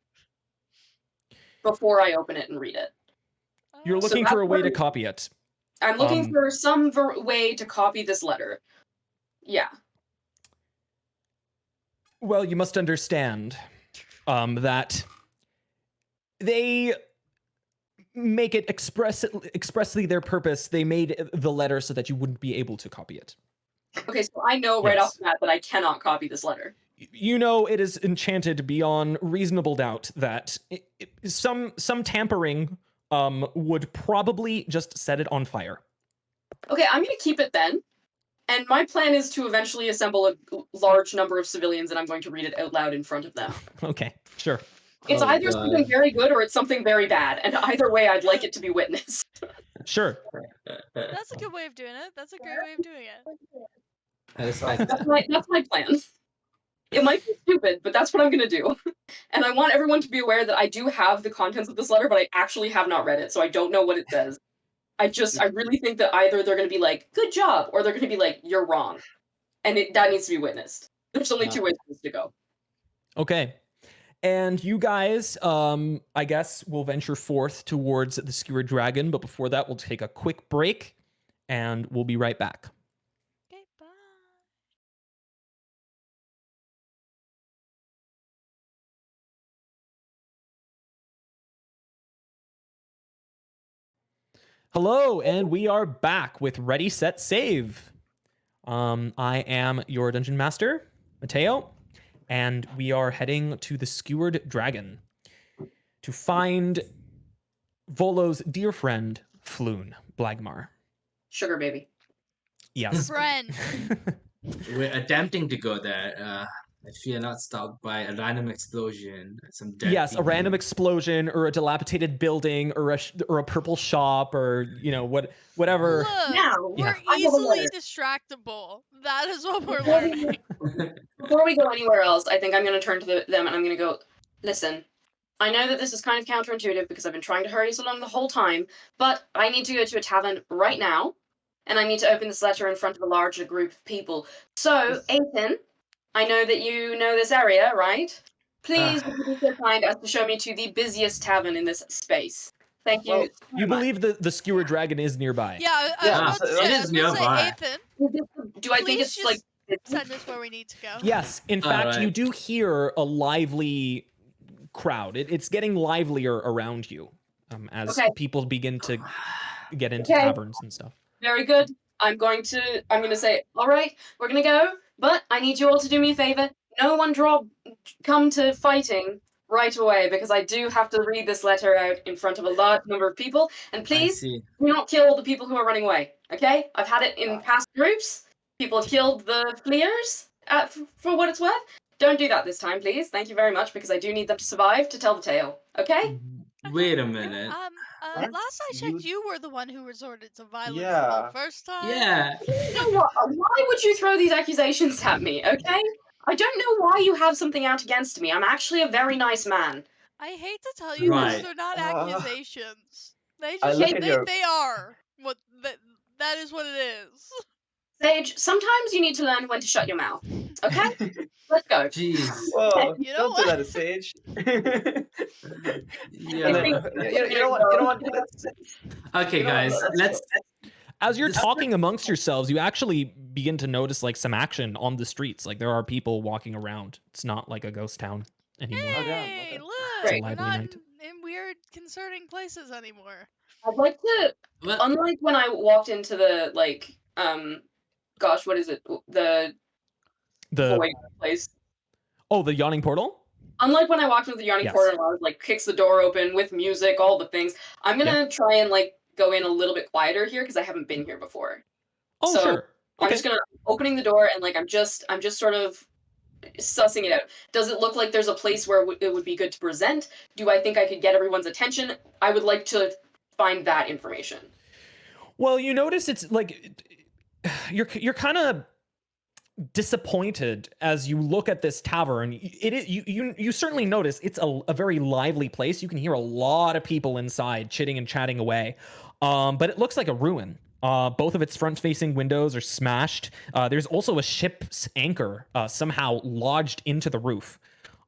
before I open it and read it. You're So looking that's for a way what to copy it. I'm looking Um, for some way to copy this letter. Yeah. Well, you must understand that they make it expressly their purpose. They made the letter so that you wouldn't be able to copy it. Okay, so I know right Yes. off the bat that I cannot copy this letter. You know it is enchanted beyond reasonable doubt that some tampering would probably just set it on fire. Okay, I'm going to keep it then. And my plan is to eventually assemble a large number of civilians, and I'm going to read it out loud in front of them. Okay, sure. It's Oh, either God. something very good or it's something very bad, and either way, I'd like it to be witnessed. Sure. That's a good way of doing it. That's a great way of doing it. I respect That's that. that's my plan. It might be stupid, but that's what I'm going to do. And I want everyone to be aware that I do have the contents of this letter, but I actually have not read it, so I don't know what it says. I really think that either they're going to be like, good job, or they're going to be like, you're wrong. And that needs to be witnessed. There's only two ways for this to go. Okay. And you guys, I guess, will venture forth towards the Skewered Dragon, but before that, we'll take a quick break, and we'll be right back. Okay, bye. Hello, and we are back with Ready, Set, Save. I am your Dungeon Master, Mateo, and we are heading to the Skewered Dragon to find Volo's dear friend, Floon Blagmar. Sugar baby. Yes. Friend. We're attempting to go there. If you're not stopped by a random explosion, some dead Yes, people. a random explosion or a dilapidated building or a purple shop or whatever. Look, Now, we're I have a easily letter. distractible. That is what we're learning. Before we go anywhere else, I think I'm going to turn to them and I'm going to go, listen, I know that this is kind of counterintuitive because I've been trying to hurry us along the whole time, but I need to go to a tavern right now, and I need to open this letter in front of a larger group of people. So, Ethan, I know that you know this area, right? Please would you be so kind as to show me to the busiest tavern in this space. Thank you. Well, so You much. believe the Skewered Dragon is nearby? Yeah, I was Yeah, about so to it say, is I was about to say, nearby. Ethan, Do I think please it's just like send us where we need to go. Yes. In fact, Alright. you do hear a lively crowd. It's getting livelier around you as Okay. people begin to get into Okay. taverns and stuff. very good? I'm going to say, all right, we're going to go, but I need you all to do me a favor. No one come to fighting right away because I do have to read this letter out in front of a large number of people. And I please see. do not kill the people who are running away. Okay? I've had it in past groups. People have killed the fleers for what it's worth. Don't do that this time, please. Thank you very much because I do need them to survive to tell the tale. Okay? Wait a minute. Aren't Last I checked, you were the one who resorted to violence Yeah. the first time. Yeah. You know what? Why would you throw these accusations at me? Okay? I don't know why you have something out against me. I'm actually a very nice man. I hate to tell you this, Right. they're not Uh, accusations. They I just look at your. they are what that is what it is. Sage, sometimes you need to learn when to shut your mouth. Okay? Let's go. Jeez. Whoa! You know Don't do what? that, Sage. And I Yeah. think then you know what? You know what? Okay, You know what? guys. Let's go. As you're This- talking amongst yourselves, you actually begin to notice like some action on the streets. Like there are people walking around. It's not like a ghost town anymore. Oh, damn, Hey, okay. look, It's a we're lively not night. in weird, concerning places anymore. I'd like to, Well, unlike when I walked into the, like, gosh, what is it? The The void place. the yawning portal. Unlike when I walked into the yawning Yes. portal and I was like, kicks the door open with music, all the things. I'm gonna try and like go in a little bit quieter here because I haven't been here before. Oh, So, sure. I'm Okay. just gonna opening the door and like I'm just sort of sussing it out. Does it look like there's a place where it would be good to present? Do I think I could get everyone's attention? I would like to find that information. Well, you notice it's like you're kind of disappointed as you look at this tavern. It is you certainly notice it's a very lively place. You can hear a lot of people inside chitting and chatting away. But it looks like a ruin. Both of its front-facing windows are smashed. There's also a ship's anchor somehow lodged into the roof.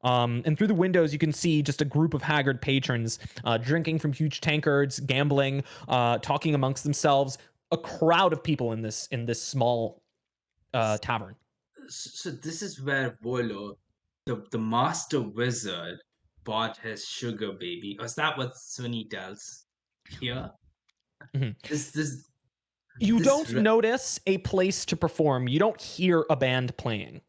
And through the windows, you can see just a group of haggard patrons drinking from huge tankards, gambling, talking amongst themselves. A crowd of people in this small tavern. so this is where Volo, the master wizard, bought his sugar baby. Or is that what Sunny tells here? Mhm. This You this don't re- notice a place to perform. You don't hear a band playing.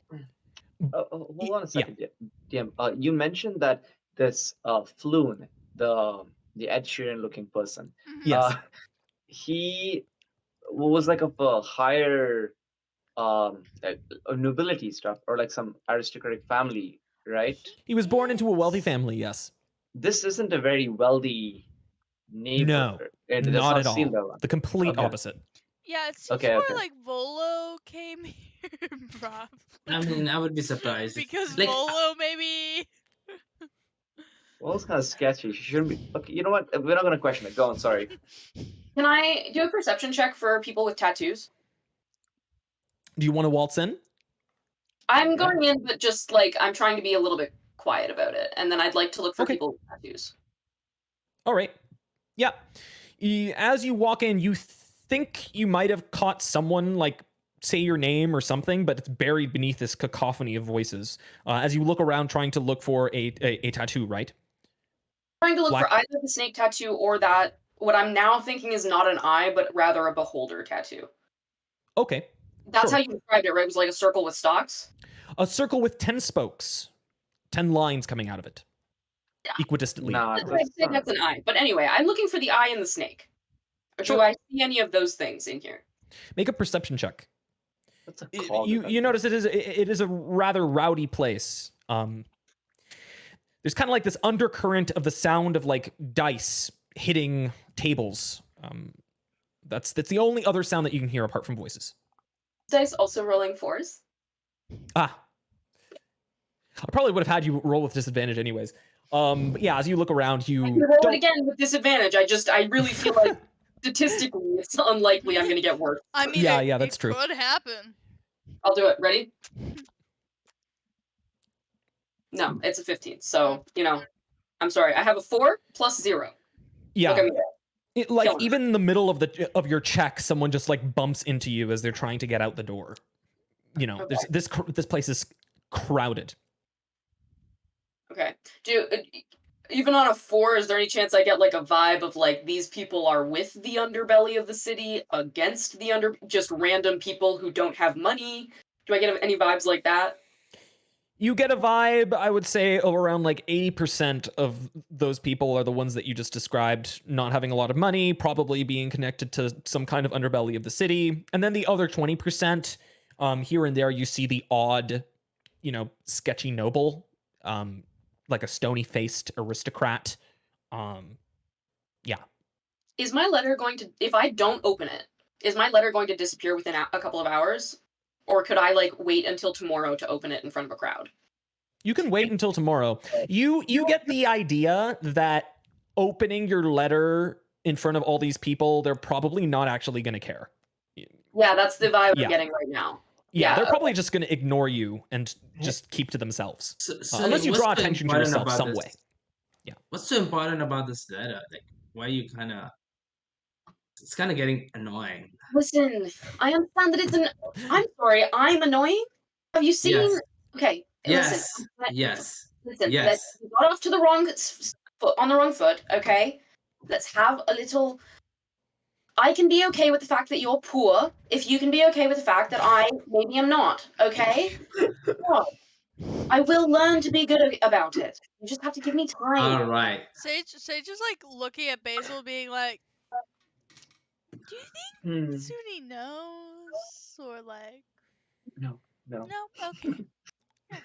Hold on a Yeah. second, DM. You mentioned that this Floon, the Ed Sheeran looking person, Mhm. Yes. he was like of a higher like, nobility stuff or like some aristocratic family, right? He was born into a wealthy Yes. family, yes. This isn't a very wealthy neighborhood. It does Not at seem all. that one. The complete Okay. opposite. Yeah, it seems Okay, more okay. like Volo came here, Rob. I mean, I would be surprised. Because Like, Volo maybe. Well, it's kind of sketchy. She shouldn't be. Okay, you know what? We're not gonna question it. Go on. Sorry. Can I do a perception check for people with tattoos? Do you want to waltz in? I'm Yeah. going in, but just like I'm trying to be a little bit quiet about it, and then I'd like to look for Okay. people with tattoos. All right. Yeah. As you walk in, you think you might have caught someone like say your name or something, but it's buried beneath this cacophony of voices. As you look around trying to look for a tattoo, right? Trying to look Black- for either the snake tattoo or that what I'm now thinking is not an eye, but rather a beholder tattoo. Okay. That's Sure. how you described it, right? It was like a circle with stalks. A circle with 10 spokes, 10 lines coming out of it, equidistantly. Nah, I'd that's say not. that's an eye. But anyway, I'm looking for the eye and the snake. Or Sure. do I see any of those things in here? Make a perception check. That's a call. You notice it is a rather rowdy place. There's kind of like this undercurrent of the sound of like dice hitting tables. That's the only other sound that you can hear apart from voices. Dice also rolling fours. Ah, I probably would have had you roll with disadvantage anyways. But yeah, as you look around, you You roll don't. it again with disadvantage. I really feel like statistically it's unlikely I'm gonna get worse. I mean, Yeah, that's it true. could happen. I'll do it. Ready? No, it's a 15. So, I'm sorry. I have a 4 plus 0. Yeah, Look at me. like Killing it. even in the middle of your check, someone just like bumps into you as they're trying to get out the door. You know, Okay. this place is crowded. Okay. Even on a 4, is there any chance I get like a vibe of like these people are with the underbelly of the city against the just random people who don't have money? Do I get any vibes like that? You get a vibe, I would say, of around like 80% of those people are the ones that you just described, not having a lot of money, probably being connected to some kind of underbelly of the city. And then the other 20%, here and there, you see the odd, sketchy noble, like a stony-faced aristocrat. Yeah. Is my letter going to, if I don't open it, is my letter going to disappear within a couple of hours? Or could I like wait until tomorrow to open it in front of a crowd? You can wait until tomorrow. You get the idea that opening your letter in front of all these people, they're probably not actually going to care. Yeah, that's the vibe Yeah. I'm getting right now. Yeah, Yeah, they're probably just going to ignore you and just keep to themselves. So Unless you what's draw so attention to important yourself about some this? way. Yeah. What's so important about this letter? Like, why are you kind of? It's kind of getting annoying. Listen, I understand that it's an. I'm sorry, I'm annoying. Have you seen? Yes. Okay, Yes. listen. Yes. Listen, Yes. we got off to the wrong foot on the wrong foot. Okay, let's have a little. I can be okay with the fact that you're poor if you can be okay with the fact that I maybe am not. Okay, God, I will learn to be good about it. You just have to give me time. All right. Sage is like looking at Basil, being like, "Do you think Suni knows, or like, No. no? Okay,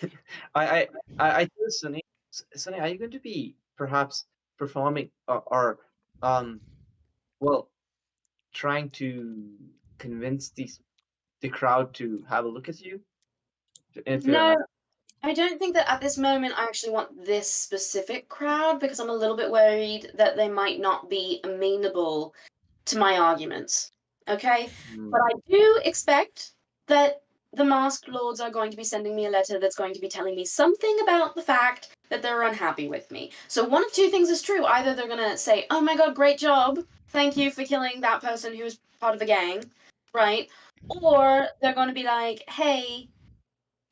okay." I told Sunny, Sunny, are you going to be perhaps performing or well, trying to convince the crowd to have a look at you? If you're No, not. I don't think that at this moment I actually want this specific crowd because I'm a little bit worried that they might not be amenable to my arguments. Okay? But I do expect that the masked lords are going to be sending me a letter that's going to be telling me something about the fact that they're unhappy with me. So one of two things is true. Either they're going to say, "Oh my god, great job. Thank you for killing that person who was part of the gang." Right? Or they're going to be like, "Hey,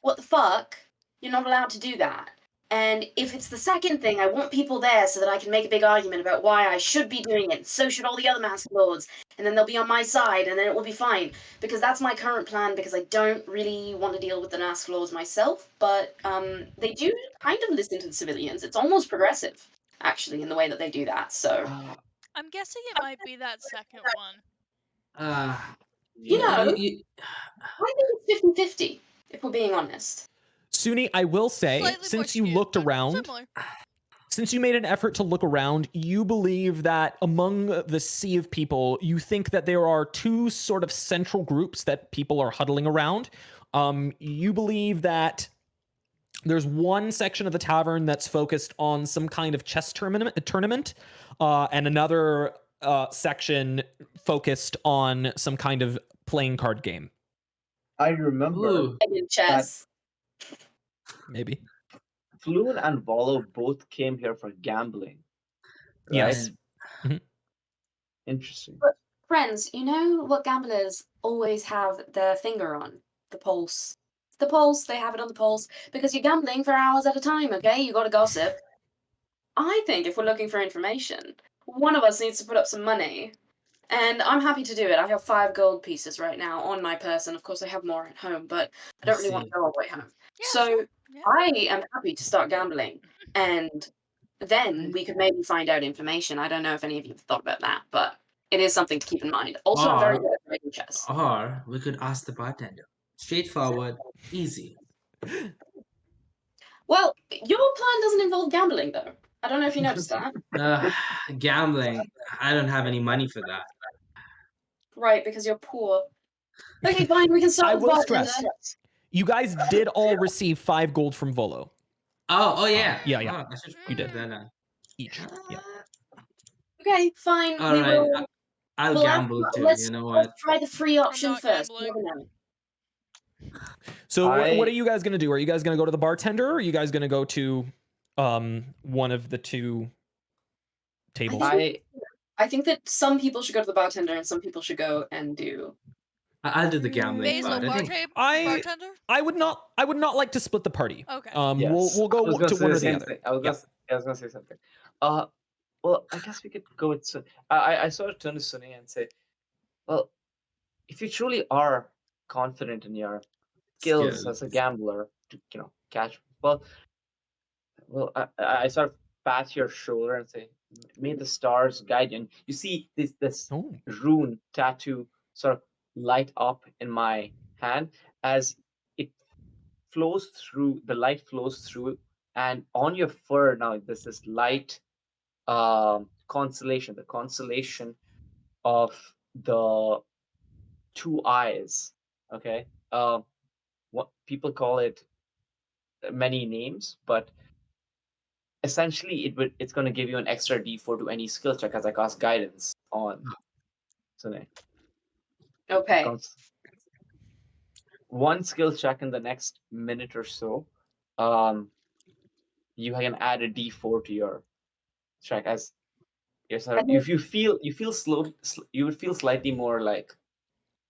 what the fuck? You're not allowed to do that." And if it's the second thing, I want people there so that I can make a big argument about why I should be doing it. So should all the other masked lords, and then they'll be on my side, and then it will be fine. Because that's my current plan. Because I don't really want to deal with the masked lords myself, but they do kind of listen to the civilians. It's almost progressive, actually, in the way that they do that. So I'm guessing it might be that second one. you know, you, I think it's 50-50, if we're being honest. Suni, I will say, Slightly more since you skewed, looked but around, similar. since you made an effort to look around, you believe that among the sea of people, you think that there are two sort of central groups that people are huddling around. You believe that there's one section of the tavern that's focused on some kind of chess tournament, and another section focused on some kind of playing card game. I remember ooh, I did chess. Maybe. Floon and Volo both came here for gambling. Right? Yes. Interesting. Friends, you know what gamblers always have their finger on? The pulse. The pulse, they have it on the pulse because you're gambling for hours at a time, okay? You gotta gossip. I think if we're looking for information, one of us needs to put up some money. And I'm happy to do it. I have 5 gold pieces right now on my person. Of course, I have more at home, but I don't really want to go all the way home. Yeah, So sure. Yeah. I am happy to start gambling. And then we could maybe find out information. I don't know if any of you have thought about that, but it is something to keep in mind. Also, I'm very good at playing chess. or we could ask the bartender. Straightforward, easy. Well, your plan doesn't involve gambling, though. I don't know if you noticed that. Gambling. I don't have any money for that. Right, because you're poor. Okay, fine. We can start I with will bartender. stress, you guys did all receive 5 gold from Volo. Oh yeah. Yeah. Oh, I should You did. put that on. Each. Yeah. Okay, fine. All we right, will. I'll Well, gamble too. let's You know what? try the free option not first. gambling. You never know. So what are you guys gonna do? Are you guys gonna go to the bartender, or are you guys gonna go to one of the two tables? I think that some people should go to the bartender and some people should go and do. I'll do the gambling Basil, part. I think bartender. I would not like to split the party. Okay. Yes. We'll go I was gonna to say one the or the same other. thing. I was gonna say something. Well, I guess we could go with Sun. I sort of turn to Sunny and say, well, if you truly are confident in your skills as a gambler to catch, well, I sort of pat your shoulder and say, may the stars guide you. And you see this rune tattoo sort of light up in my hand as it flows through. The light flows through, and on your fur now there's this light constellation. The constellation of the two eyes. Okay. what people call it many names, but essentially it's going to give you an extra d4 to any skill check as I cast guidance on Sune. Okay. Counts one skill check in the next minute or so. You can add a d4 to your check as yourself. If you feel slow, you would feel slightly more like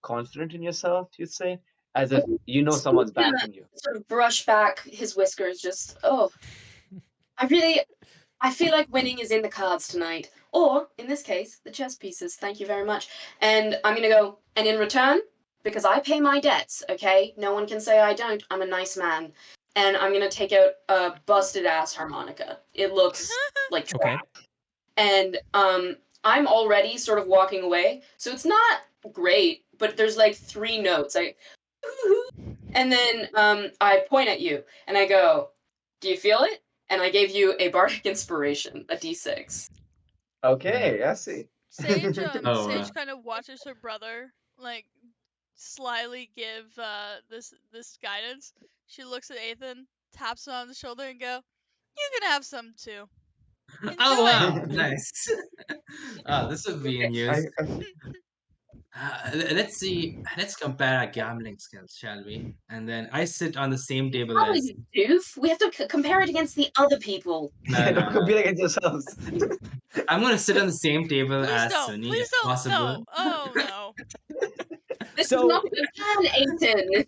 confident in yourself. You'd say, as if you know someone's backing you. Sort of brush back his whiskers. Just I feel like winning is in the cards tonight, or in this case, the chess pieces. Thank you very much. And I'm gonna go. And in return, because I pay my debts, okay? No one can say I don't. I'm a nice man. And I'm gonna take out a busted ass harmonica. It looks like Okay. crap. And I'm already sort of walking away, so it's not great, but there's like 3 notes. And then I point at you and I go, "Do you feel it?" And I gave you a bardic inspiration, a d6. Okay, I see. Sage Oh, Sage kind of watches her brother like slyly give this guidance. She looks at Ethan, taps him on the shoulder, and go, "You can have some too. Enjoy." Oh wow, nice. This would be in use. Let's see. Let's compare our gambling skills, shall we? And then I sit on the same table Oh, as. you doof. We have to compare it against the other people. No, Don't no, no. compete against yourselves. I'm gonna sit on the same table Please as don't. Sunny, Please if don't. possible. No. Oh no. This So- is not a good plan, Aiton.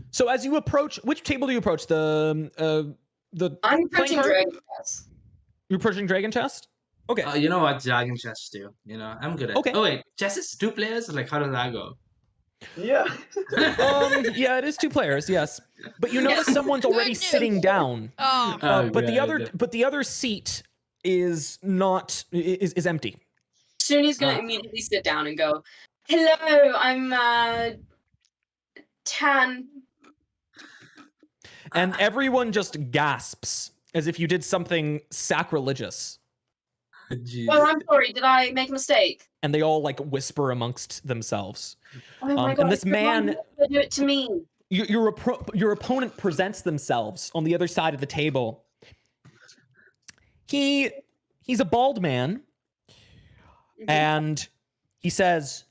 So as you approach, which table do you approach? The I'm approaching card? Dragon Chess. You're approaching Dragon Chest? Okay. You know what? Dragon chess do. You know, I'm good at. Okay. Oh wait, chess is 2 players. Like, how does that go? Yeah. Yeah, it is 2 players, yes. But you notice someone's already Good sitting news. down. Oh. But the God. other seat is not is empty. Suni's gonna immediately sit down and go, "Hello, I'm Tan." And everyone just gasps as if you did something sacrilegious. Jeez. Oh, I'm sorry. Did I make a mistake? And they all like whisper amongst themselves. Oh my god! And this man, do it to me. your opponent presents themselves on the other side of the table. He's a bald man, and he says,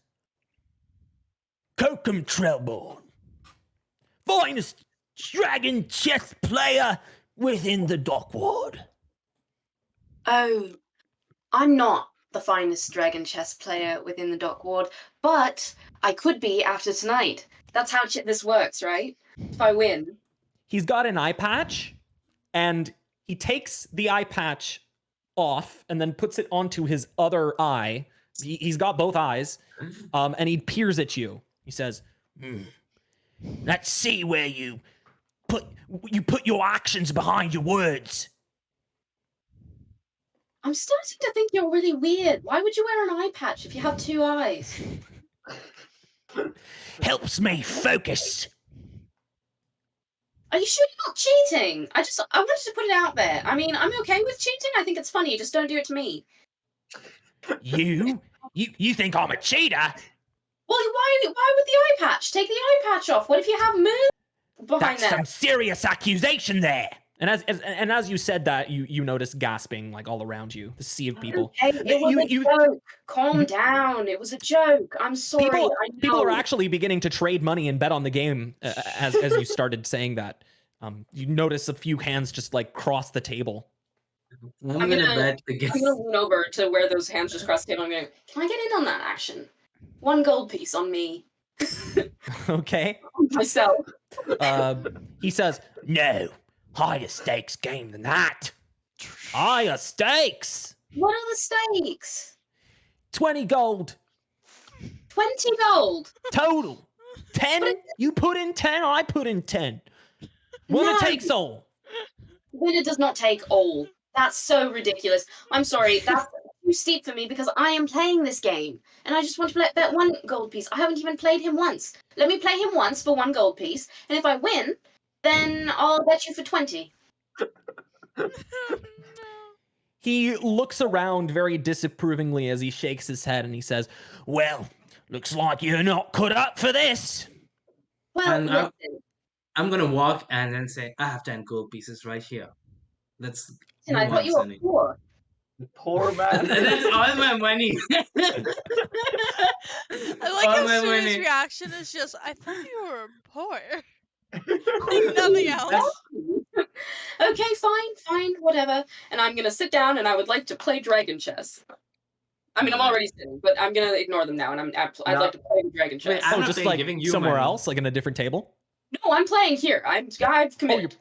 "Kokum Trellborn, finest dragon chess player within the Dockward." Oh, I'm not the finest dragon chess player within the dock ward, but I could be after tonight. That's how this works, right? If I win. He's got an eye patch, and he takes the eye patch off and then puts it onto his other eye. He's got both eyes, and he peers at you. He says, "Let's see where you put your actions behind your words." I'm starting to think you're really weird. Why would you wear an eye patch if you have 2 eyes? Helps me focus. Are you sure you're not cheating? I wanted to put it out there. I mean, I'm okay with cheating. I think it's funny. Just don't do it to me. You think I'm a cheater? Well, why with the eye patch? Take the eye patch off. What if you have moves behind That's there? some serious accusation there. And as you said that, you notice gasping like all around you, the sea of people. Okay, it was a joke. Calm down. It was a joke. I'm sorry. People are actually beginning to trade money and bet on the game as you started saying that. You notice a few hands just like cross the table. I'm gonna bet I'm against. gonna lean over to where those hands just crossed the table. I'm going, can I get in on that action? 1 gold piece on me. Okay. Myself. He says, "No, higher stakes game than that. Higher stakes. What are the stakes? 20 gold 20 gold. total. 10. You put in 10. I put in 10. Winner No. takes all." Winner does not take all. That's so ridiculous. I'm sorry. That's too steep for me because I am playing this game. And I just want to bet 1 gold piece. I haven't even played him once. Let me play him once for 1 gold piece. And if I win, then I'll bet you for 20. No. He looks around very disapprovingly as he shakes his head and he says, "Well, looks like you're not cut up for this." Well, And listen, I'm gonna walk and then say, I have 10 gold pieces right here. Let's I move thought on, you were Sunny. poor. Poor man. That's all my money. I like all how my Sunny's money. reaction is just, I thought you were poor. Like nothing else. That's Okay, fine, whatever. And I'm gonna sit down, and I would like to play dragon chess. I mean, I'm Alright. already sitting, but I'm gonna ignore them now, and I'd No. like to play dragon chess. Wait, I'm Oh, not just paying, like giving you somewhere money. else, like in a different table. No, I'm playing here. I've committed.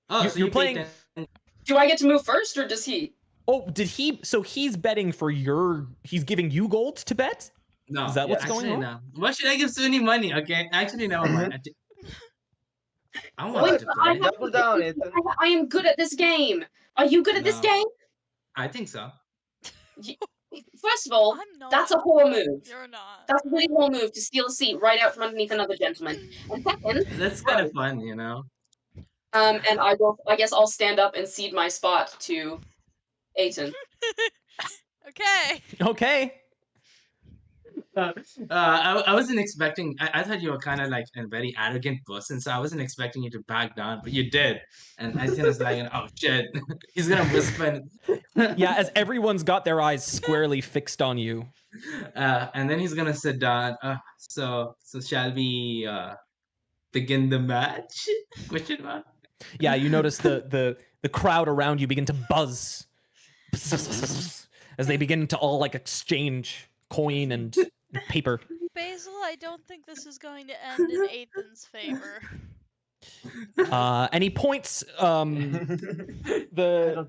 Oh, You're- so you're you playing- playing? 10. Do I get to move first, or does he? Oh, did he? So he's betting for your. He's giving you gold to bet. No, Is that what's actually, going on? no. Why should I give Sunny money? Okay, actually, never mind. I want Wait, to but I play. have Double down, Ethan. I am good at this game. Are you good at this No. game? I think so. First of all, I'm not. that's a whole move. You're not. That's a really whole move to steal a seat right out from underneath another gentleman. And second, That's kind of fun, you know. and I guess I'll stand up and cede my spot to Aiton. Okay. Okay. I wasn't expecting. I thought you were kind of like a very arrogant person, so I wasn't expecting you to back down, but you did. And I think it's like, oh shit, he's gonna whisper. Yeah, as everyone's got their eyes squarely fixed on you. And then he's gonna sit down. So shall we begin the match? Question mark. Yeah, you notice the crowd around you begin to buzz as they begin to all like exchange coin and paper. Basil, I don't think this is going to end in Ethan's favor. And he points. I don't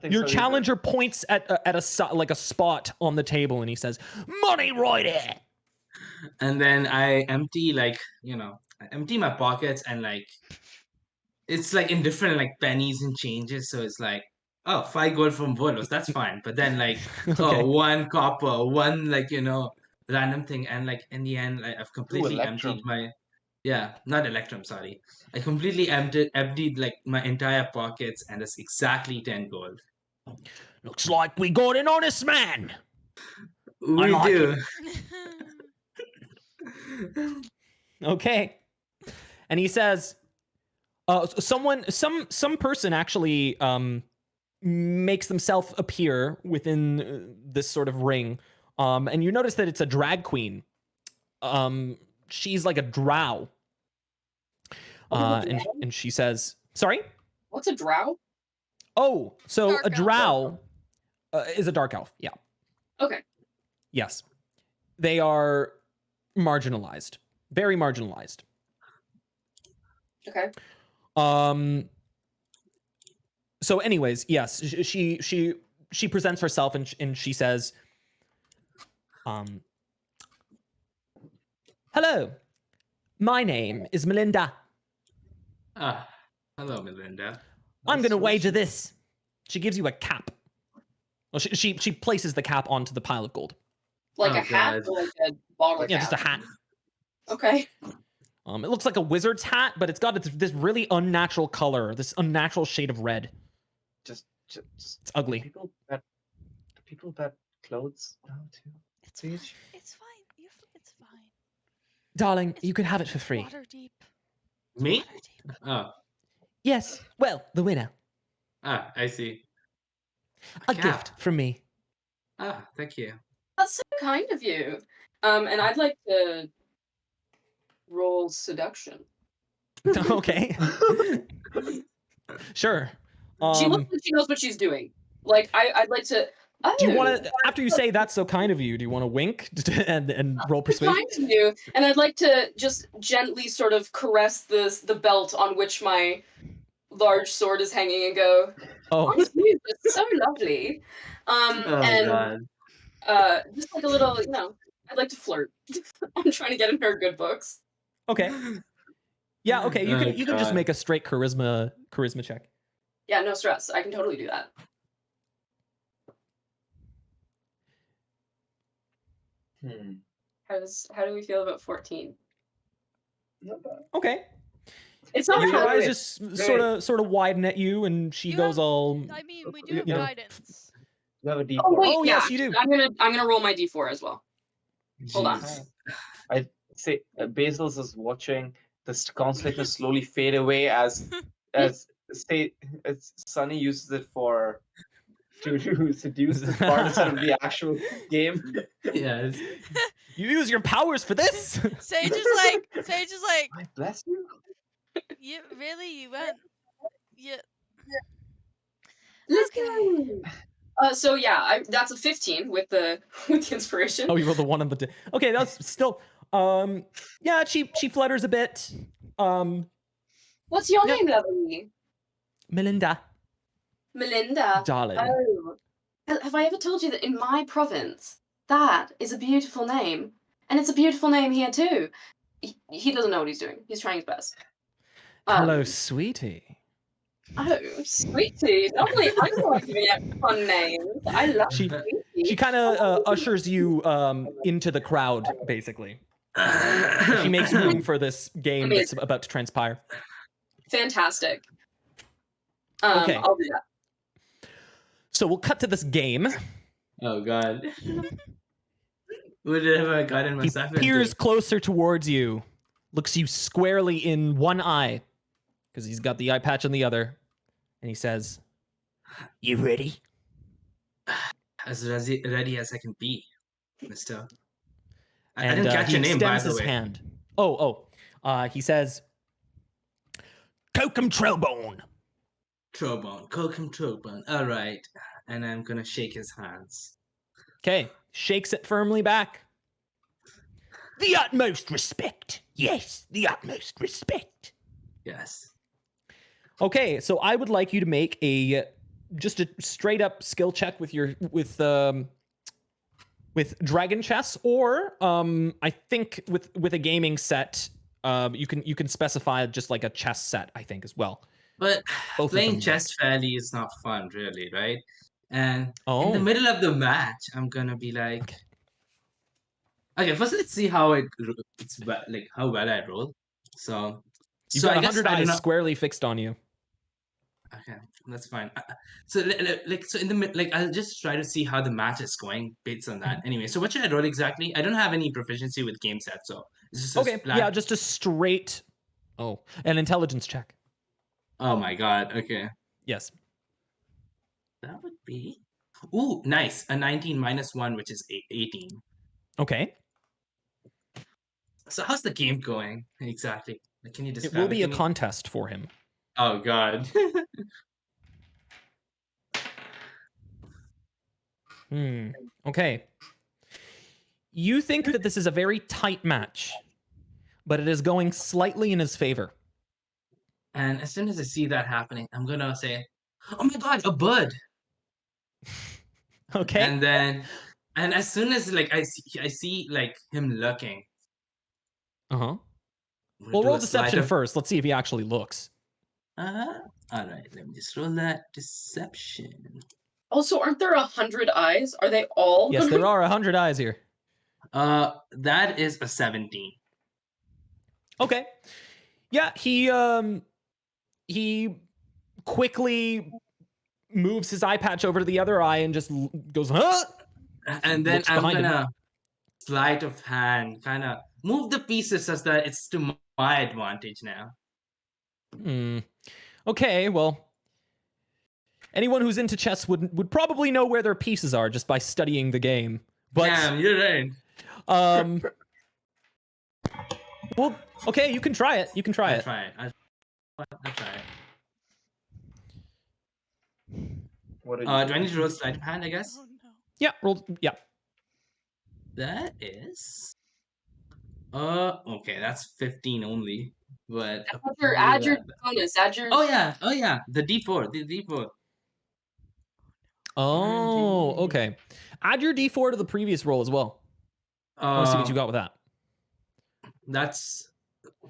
think Your so either. challenger points at a spot on the table, and he says, "Money right here." And then I empty I empty my pockets and like it's like in different like pennies and changes. So it's like, oh, 5 gold from Volos, that's fine. But then like, Okay. oh, 1 copper, one random thing, and like in the end, like, I've completely Electrum. emptied my not Electrum, sorry. I completely emptied like my entire pockets, and it's exactly 10 gold. Looks like we got an honest man. We like do. Okay. And he says, some person actually makes themselves appear within this sort of ring. And you notice that it's a drag queen. She's like a drow. And she says, sorry? What's a drow? Oh, so Dark a elf. drow is a dark elf. Yeah. Okay. Yes. They are marginalized. Very marginalized. Okay. So anyways, yes, she presents herself and she says, hello, my name is Melinda. Hello, Melinda. I'm Nice gonna to meet wager you. this. She gives you a cap. Well, she places the cap onto the pile of gold. Like Oh, a hat God. or like a bottle Yeah, cap? just a hat. Okay. It looks like a wizard's hat, but it's got this really unnatural color, this unnatural shade of red. Just It's ugly. do people bet clothes now too? It's fine. Siege? It's fine. It's fine. Darling, It's you can have it for free. Waterdeep. Me? Waterdeep. Oh, Yes, well, the winner. I see. A cap. gift from me. Thank you. That's so kind of you. And I'd like to roll seduction. Okay. Sure. She looks like she knows what she's doing. Like I'd like to. Oh, Do you want to, after you say that's so kind of you, do you want to wink and roll that's persuasion? kind of you, and I'd like to just gently sort of caress the belt on which my large sword is hanging and go, Oh, "Oh, you, it's so lovely." Oh, And God. just like a little, I'd like to flirt. I'm trying to get in her good books. okay. Yeah, okay. You Oh, can just God. make a straight charisma check. Yeah, no stress. I can totally do that. How do we feel about 14? Not bad. Okay. It's not Your Yeah, bad. eyes wait, just wait. sort of widen at you, and she You goes have- all. I mean, we do have You know. guidance. You have a D4. Oh wait, Oh, yeah. yes, you do. I'm gonna roll my d4 as well. Hold on. Jeez. I say Basil's is watching, the constellation slowly fade away as say as Sunny uses it to seduce the partisan of the actual game. Yes. You use your powers for this? Sage is like, I bless you. you went, you. Listen. So yeah, that's a 15 with the with the inspiration. Oh, you rolled the 1 on the. Okay, that's still. Yeah, she flutters a bit. What's your Yep. name, lovely? Melinda, Melinda. darling. Oh. Have I ever told you that in my province, that is a beautiful name? And it's a beautiful name here too. He doesn't know what he's doing. He's trying his best. Hello, sweetie. Oh, sweetie. Lovely. I love giving out fun names. I love She sweetie. kind of ushers you into the crowd, basically. She makes room for this game that's about to transpire. Fantastic. Okay. I'll do that. So we'll cut to this game. Oh God. What have I gotten He myself into? peers closer towards you, looks you squarely in one eye, because he's got the eye patch on the other, and he says, "You ready?" As ready as I can be, mister. I And didn't catch he your name, by extends the his way. hand. He says, "Kokum Trailbone." Trobone. Kokum Trobone. All right. And I'm going to shake his hands. Okay, shakes it firmly back. The utmost respect. Yes, the utmost respect. Yes. Okay, so I would like you to make just a straight up skill check with Dragon Chess, or I think with a gaming set, you can specify just like a chess set, I think, as well. But Both of playing them chess fairly is not fun, really, right? And in the Oh. middle of the match, I'm going to be like... Okay, first let's see how how well I roll. So You've got I guess 100 I do eyes not... squarely fixed on you. Okay, that's fine. So in the like, I'll just try to see how the match is going based on that. Anyway, so what should I roll exactly? I don't have any proficiency with game sets, so it's just Okay, yeah, just a straight. An intelligence check. Oh my God. Okay, Yes. that would be... Ooh, nice. A 19 minus 1, which is 18. Okay. So how's the game going exactly? Like, can you It describe will it be to a me? contest for him. Oh God. Okay. You think that this is a very tight match, but it is going slightly in his favor. And as soon as I see that happening, I'm gonna say, "Oh my God, a bird!" Okay. And as soon as like I see like him looking. Uh-huh. I'm gonna Well, do roll a sleight deception of... first. Let's see if he actually looks. All right, let me just roll that deception. Also, aren't there 100 eyes? Are they all? Yes, there are 100 eyes here. That is a 17. Okay. Yeah, he quickly moves his eye patch over to the other eye and just goes, huh? And then Looks I'm behind him. gonna sleight of hand, kind of move the pieces such that it's to my advantage now. Okay, well, anyone who's into chess would probably know where their pieces are just by studying the game. But Damn, you're right. well, okay, you can try it. You can try I'll it. try it. I'll try it. What did Do I need to roll sleight of hand, I guess? Oh no. Yeah, roll. Yeah. That is... okay, that's 15 only. But Add your bonus. Add your. oh yeah, the D4, the D4. Oh, okay. Add your D4 to the previous roll as well. I want to see what you got with that. That's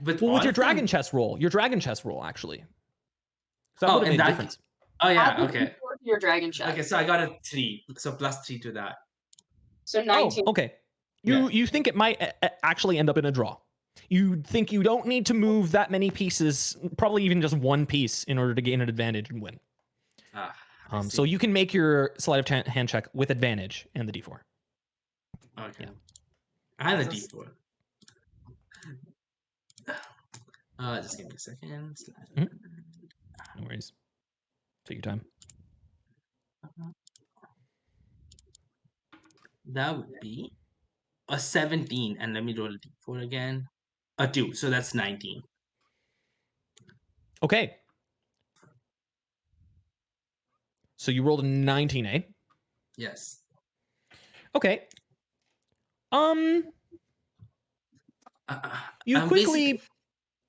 with Well, with all your of them? dragon chess roll. Your dragon chess roll, actually. So that would have made a difference. Oh yeah, add okay. your dragon check. Okay, so I got a 3, so plus 3 to that. So 19. Oh, okay. You think it might actually end up in a draw. You think you don't need to move that many pieces, probably even just one piece, in order to gain an advantage and win. So you can make your sleight of hand check with advantage and the D4. Okay. Yeah. And the D4. Just give me a second. No worries. Take your time. That would be a 17, and let me roll a d4 again. A 2, so that's 19. Okay. So you rolled a 19, eh? Yes. Okay. You I'm quickly basically.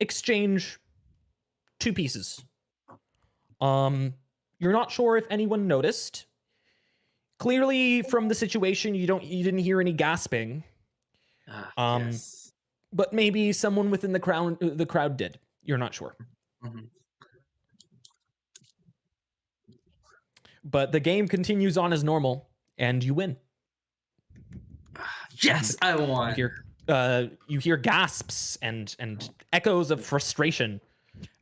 exchange 2 pieces. You're not sure if anyone noticed. Clearly, from the situation, you didn't hear any gasping. Yes. But maybe someone within the crowd did. You're not sure. Mhm. But the game continues on as normal, and you win. Yes, I won. You hear gasps and echoes of frustration.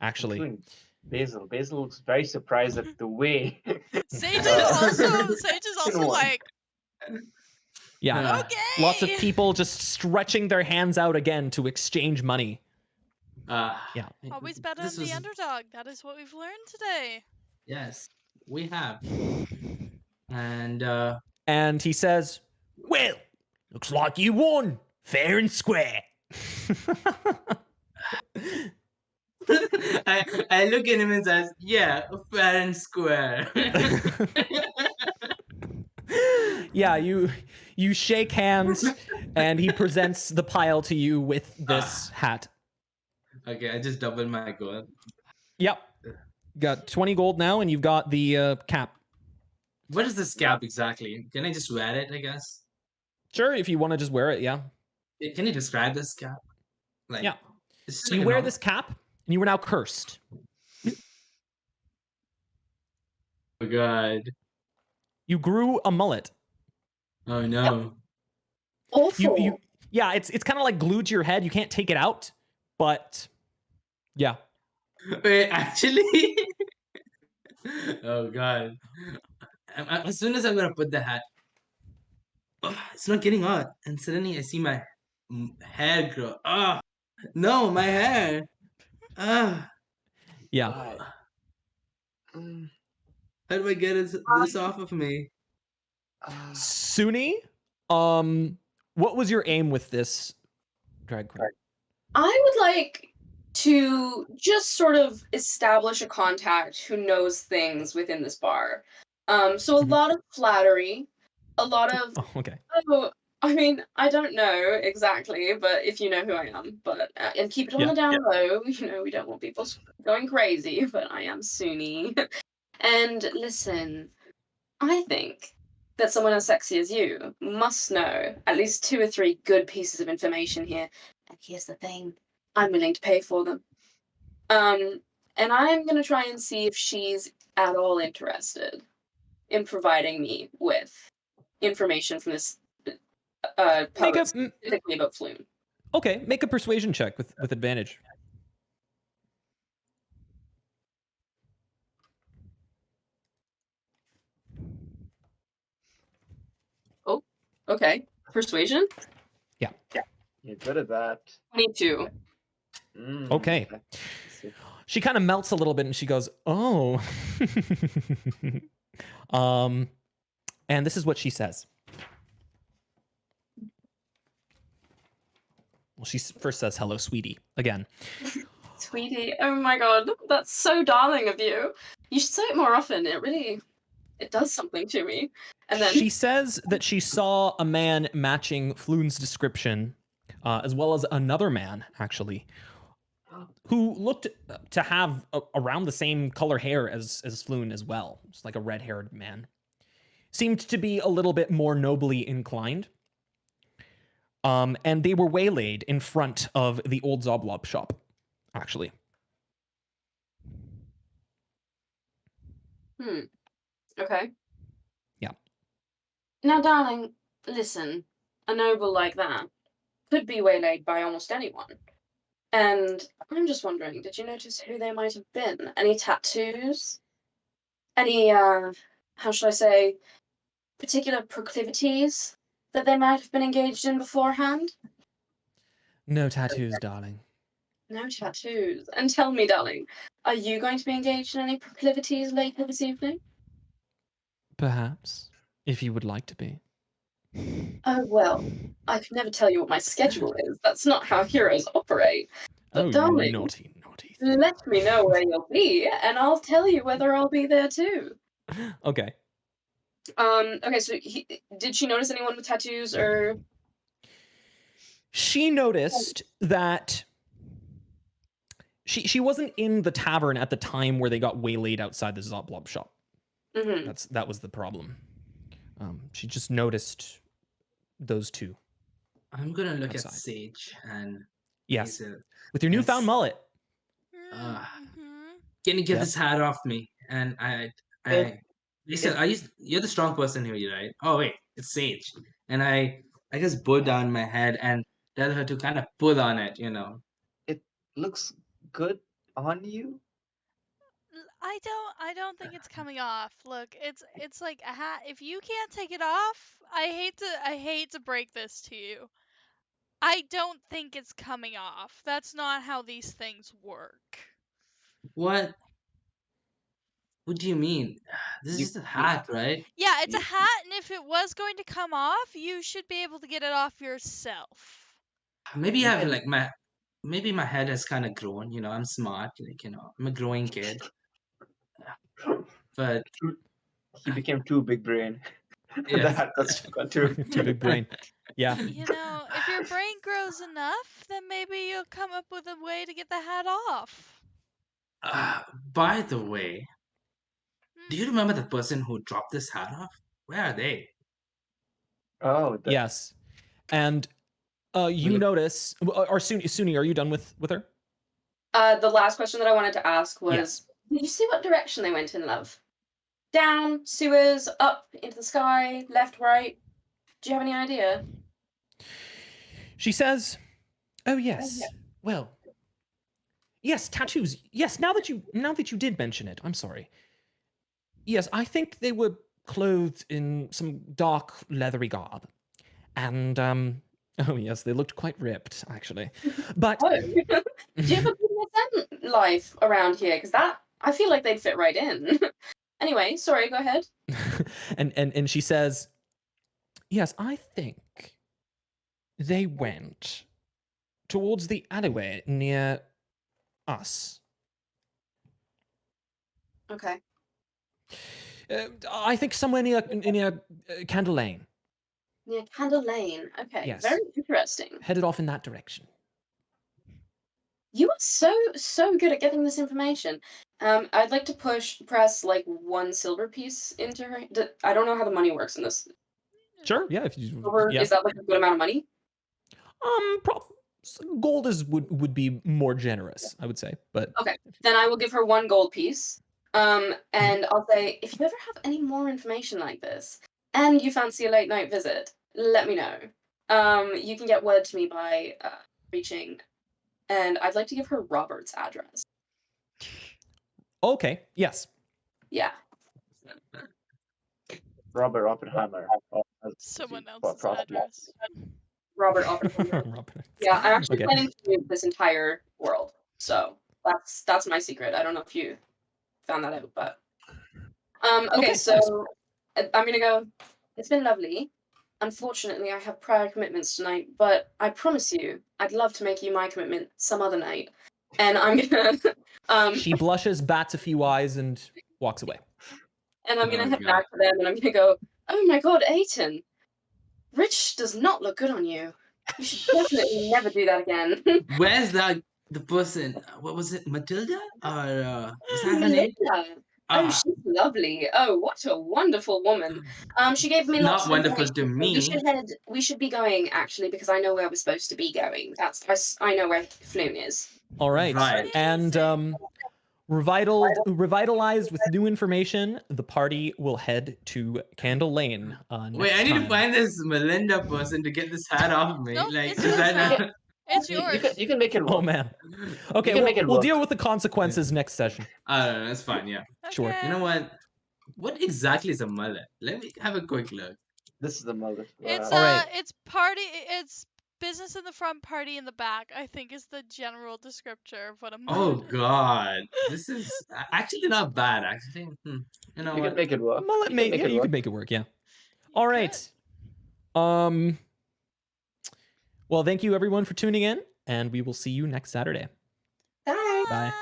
Actually, Including Basil. Basil looks very surprised at the way. Sage is also One. like, yeah, okay. lots of people just stretching their hands out again to exchange money. Yeah. Always better This than the was underdog. That is what we've learned today. yes, we have, and And he says, "Well, looks like you won, fair and square." I look at him and says, "Yeah, fair and square." Yeah, you shake hands, and he presents the pile to you with this hat. Okay, I just doubled my goal. Yep, got 20 gold now, and you've got the cap. What is this cap exactly? Can I just wear it? I guess. Sure, if you want to just wear it, yeah. Can you describe this cap? Like, Yeah. it's just So like you a wear normal- this cap, and you are now cursed. Oh god. You grew a mullet. Oh no. Awful. Yeah, it's kind of like glued to your head. You can't take it out, but yeah. Wait, actually. Oh god. As soon as I'm gonna put the hat, it's not getting on, and suddenly I see my hair grow. No, my hair. Yeah. Right. Mm, How do I get this off of me? Suni, what was your aim with this drag queen? I would like to just sort of establish a contact who knows things within this bar. So a Mhm. lot of flattery, a lot of Oh, okay. oh, I mean, I don't know exactly, but if you know who I am, but and keep it on Yeah. the down low. We don't want people going crazy, but I am Suni. And listen, I think that someone as sexy as you must know at least 2 or 3 good pieces of information here. And here's the thing, I'm willing to pay for them. And I'm gonna try and see if she's at all interested in providing me with information from this Make poet, a specifically about Flume. okay. Make a persuasion check with advantage. Oh, okay. Persuasion? Yeah. You're good at that. 22. Okay. Let's see. She kind of melts a little bit, and she goes, "Oh." And this is what she says. Well, she first says, "Hello, sweetie," again. Sweetie, oh my god, that's so darling of you. You should say it more often. It does something to me. And then She says that she saw a man matching Floon's description, as well as another man, actually, who looked to have around the same color hair as Floon as well. It's like a red-haired man. Seemed to be a little bit more nobly inclined. And they were waylaid in front of the old Zoblob shop, actually. Okay. Yeah. Now, darling, listen. A noble like that could be waylaid by almost anyone. And I'm just wondering, did you notice who they might have been? Any tattoos? Any, how should I say, particular proclivities that they might have been engaged in beforehand? No tattoos, darling. No tattoos. And tell me, darling, are you going to be engaged in any proclivities later this evening? Perhaps, if you would like to be. Oh, well, I could never tell you what my schedule is. That's not how heroes operate. But, Oh, darling, naughty, naughty. let me know where you'll be, and I'll tell you whether I'll be there too. Okay. Okay, so did she notice anyone with tattoos or? She noticed that she wasn't in the tavern at the time where they got waylaid outside the Zoblob shop. Mm-hmm. That was the problem. She just noticed those two. I'm gonna look Outside. at Sage and Yes. Hazel. With your newfound Yes. mullet. Mm-hmm. Can you get Yes. this hat off me? And Hazel, you're the strong person here, right? Oh wait, it's Sage. And I just pull down my head and tell her to kind of pull on it, you know. It looks good on you. I don't think it's coming off. Look, it's like a hat. If you can't take it off, I hate to break this to you. I don't think it's coming off. That's not how these things work. What? What do you mean? This is You, just a you, hat, right? Yeah, it's a you, hat, and if it was going to come off, you should be able to get it off yourself. Maybe you I have can. like maybe my head has kind of grown. You know, I'm smart. Like I'm a growing kid. But He became too big brain. The yes, hat got stuck on too. Too big brain. Yeah. You know, if your brain grows enough, then maybe you'll come up with a way to get the hat off. by the way, do you Hmm. remember the person who dropped this hat off? Where are they? Oh, Yes. And you look. notice, or Suni, are you done with her? The last question that I wanted to ask was, Yes. did you see what direction they went in, love? Down, sewers, up, into the sky, left, right? Do you have any idea? She says, "Oh yes. Well, yes, tattoos. Yes, now that you did mention it, I'm sorry. Yes, I think they were clothed in some dark leathery garb. And oh yes, they looked quite ripped actually. But Oh, do you have a BDSM life around here? Because I feel like they'd fit right in. Anyway, sorry, go ahead. and she says, "Yes, I think they went towards the alleyway near us. Okay. I think somewhere near Candle Lane. Near Candle Lane. Okay, Yes. very interesting. Headed off in that direction." You are so good at getting this information. I'd like to press like one silver piece into her. I don't know how the money works in this. Sure. Yeah. If you, Silver, yeah. is that like a good amount of money? Gold would be more generous, I would say. But Okay, then I will give her one gold piece. And I'll say, if you ever have any more information like this, and you fancy a late night visit, let me know. You can get word to me by reaching, and I'd like to give her Robert's address. okay. Yes. Yeah. Robert Oppenheimer. Someone else's address. Robert Oppenheimer. Robert. Yeah, I'm actually Okay. planning to move this entire world. So that's my secret. I don't know if you found that out, but okay, so nice. I'm gonna go. It's been lovely. Unfortunately, I have prior commitments tonight, but I promise you, I'd love to make you my commitment some other night. And I'm gonna She blushes, bats a few eyes, and walks away. and I'm gonna Oh, head God. back to them, and I'm gonna go. Oh my God, Aiton, Rich does not look good on you. You should definitely never do that again. Where's the person? What was it, Matilda? Or was that her name? Melinda. Oh, she's lovely. Oh, what a wonderful woman. She gave me lots Not of wonderful information. to So me. we should be going actually because I know where we're supposed to be going. I know where Floon is. All right. Right. And revitalized with new information, the party will head to Candle Lane next Wait, I need time. to find this Melinda person to get this hat off me. Nope, Like, it's is yours that now. not? It's You yours. can make it work. Oh man. Okay, can make it we'll work. deal with the consequences next session. I don't know. That's fine. Yeah. Sure. Okay. You know what? What exactly is a mullet? Let me have a quick look. This is the mullet. It's All right. it's party. It's business in the front, party in the back, I think is the general descriptor of what a Oh mullet is. God, this is actually not bad. Actually, you know You can what? make it work. Mullet You can make yeah, it you work. could make it work. Yeah. You All could. right. Well, thank you everyone for tuning in, and we will see you next Saturday. Bye. Bye.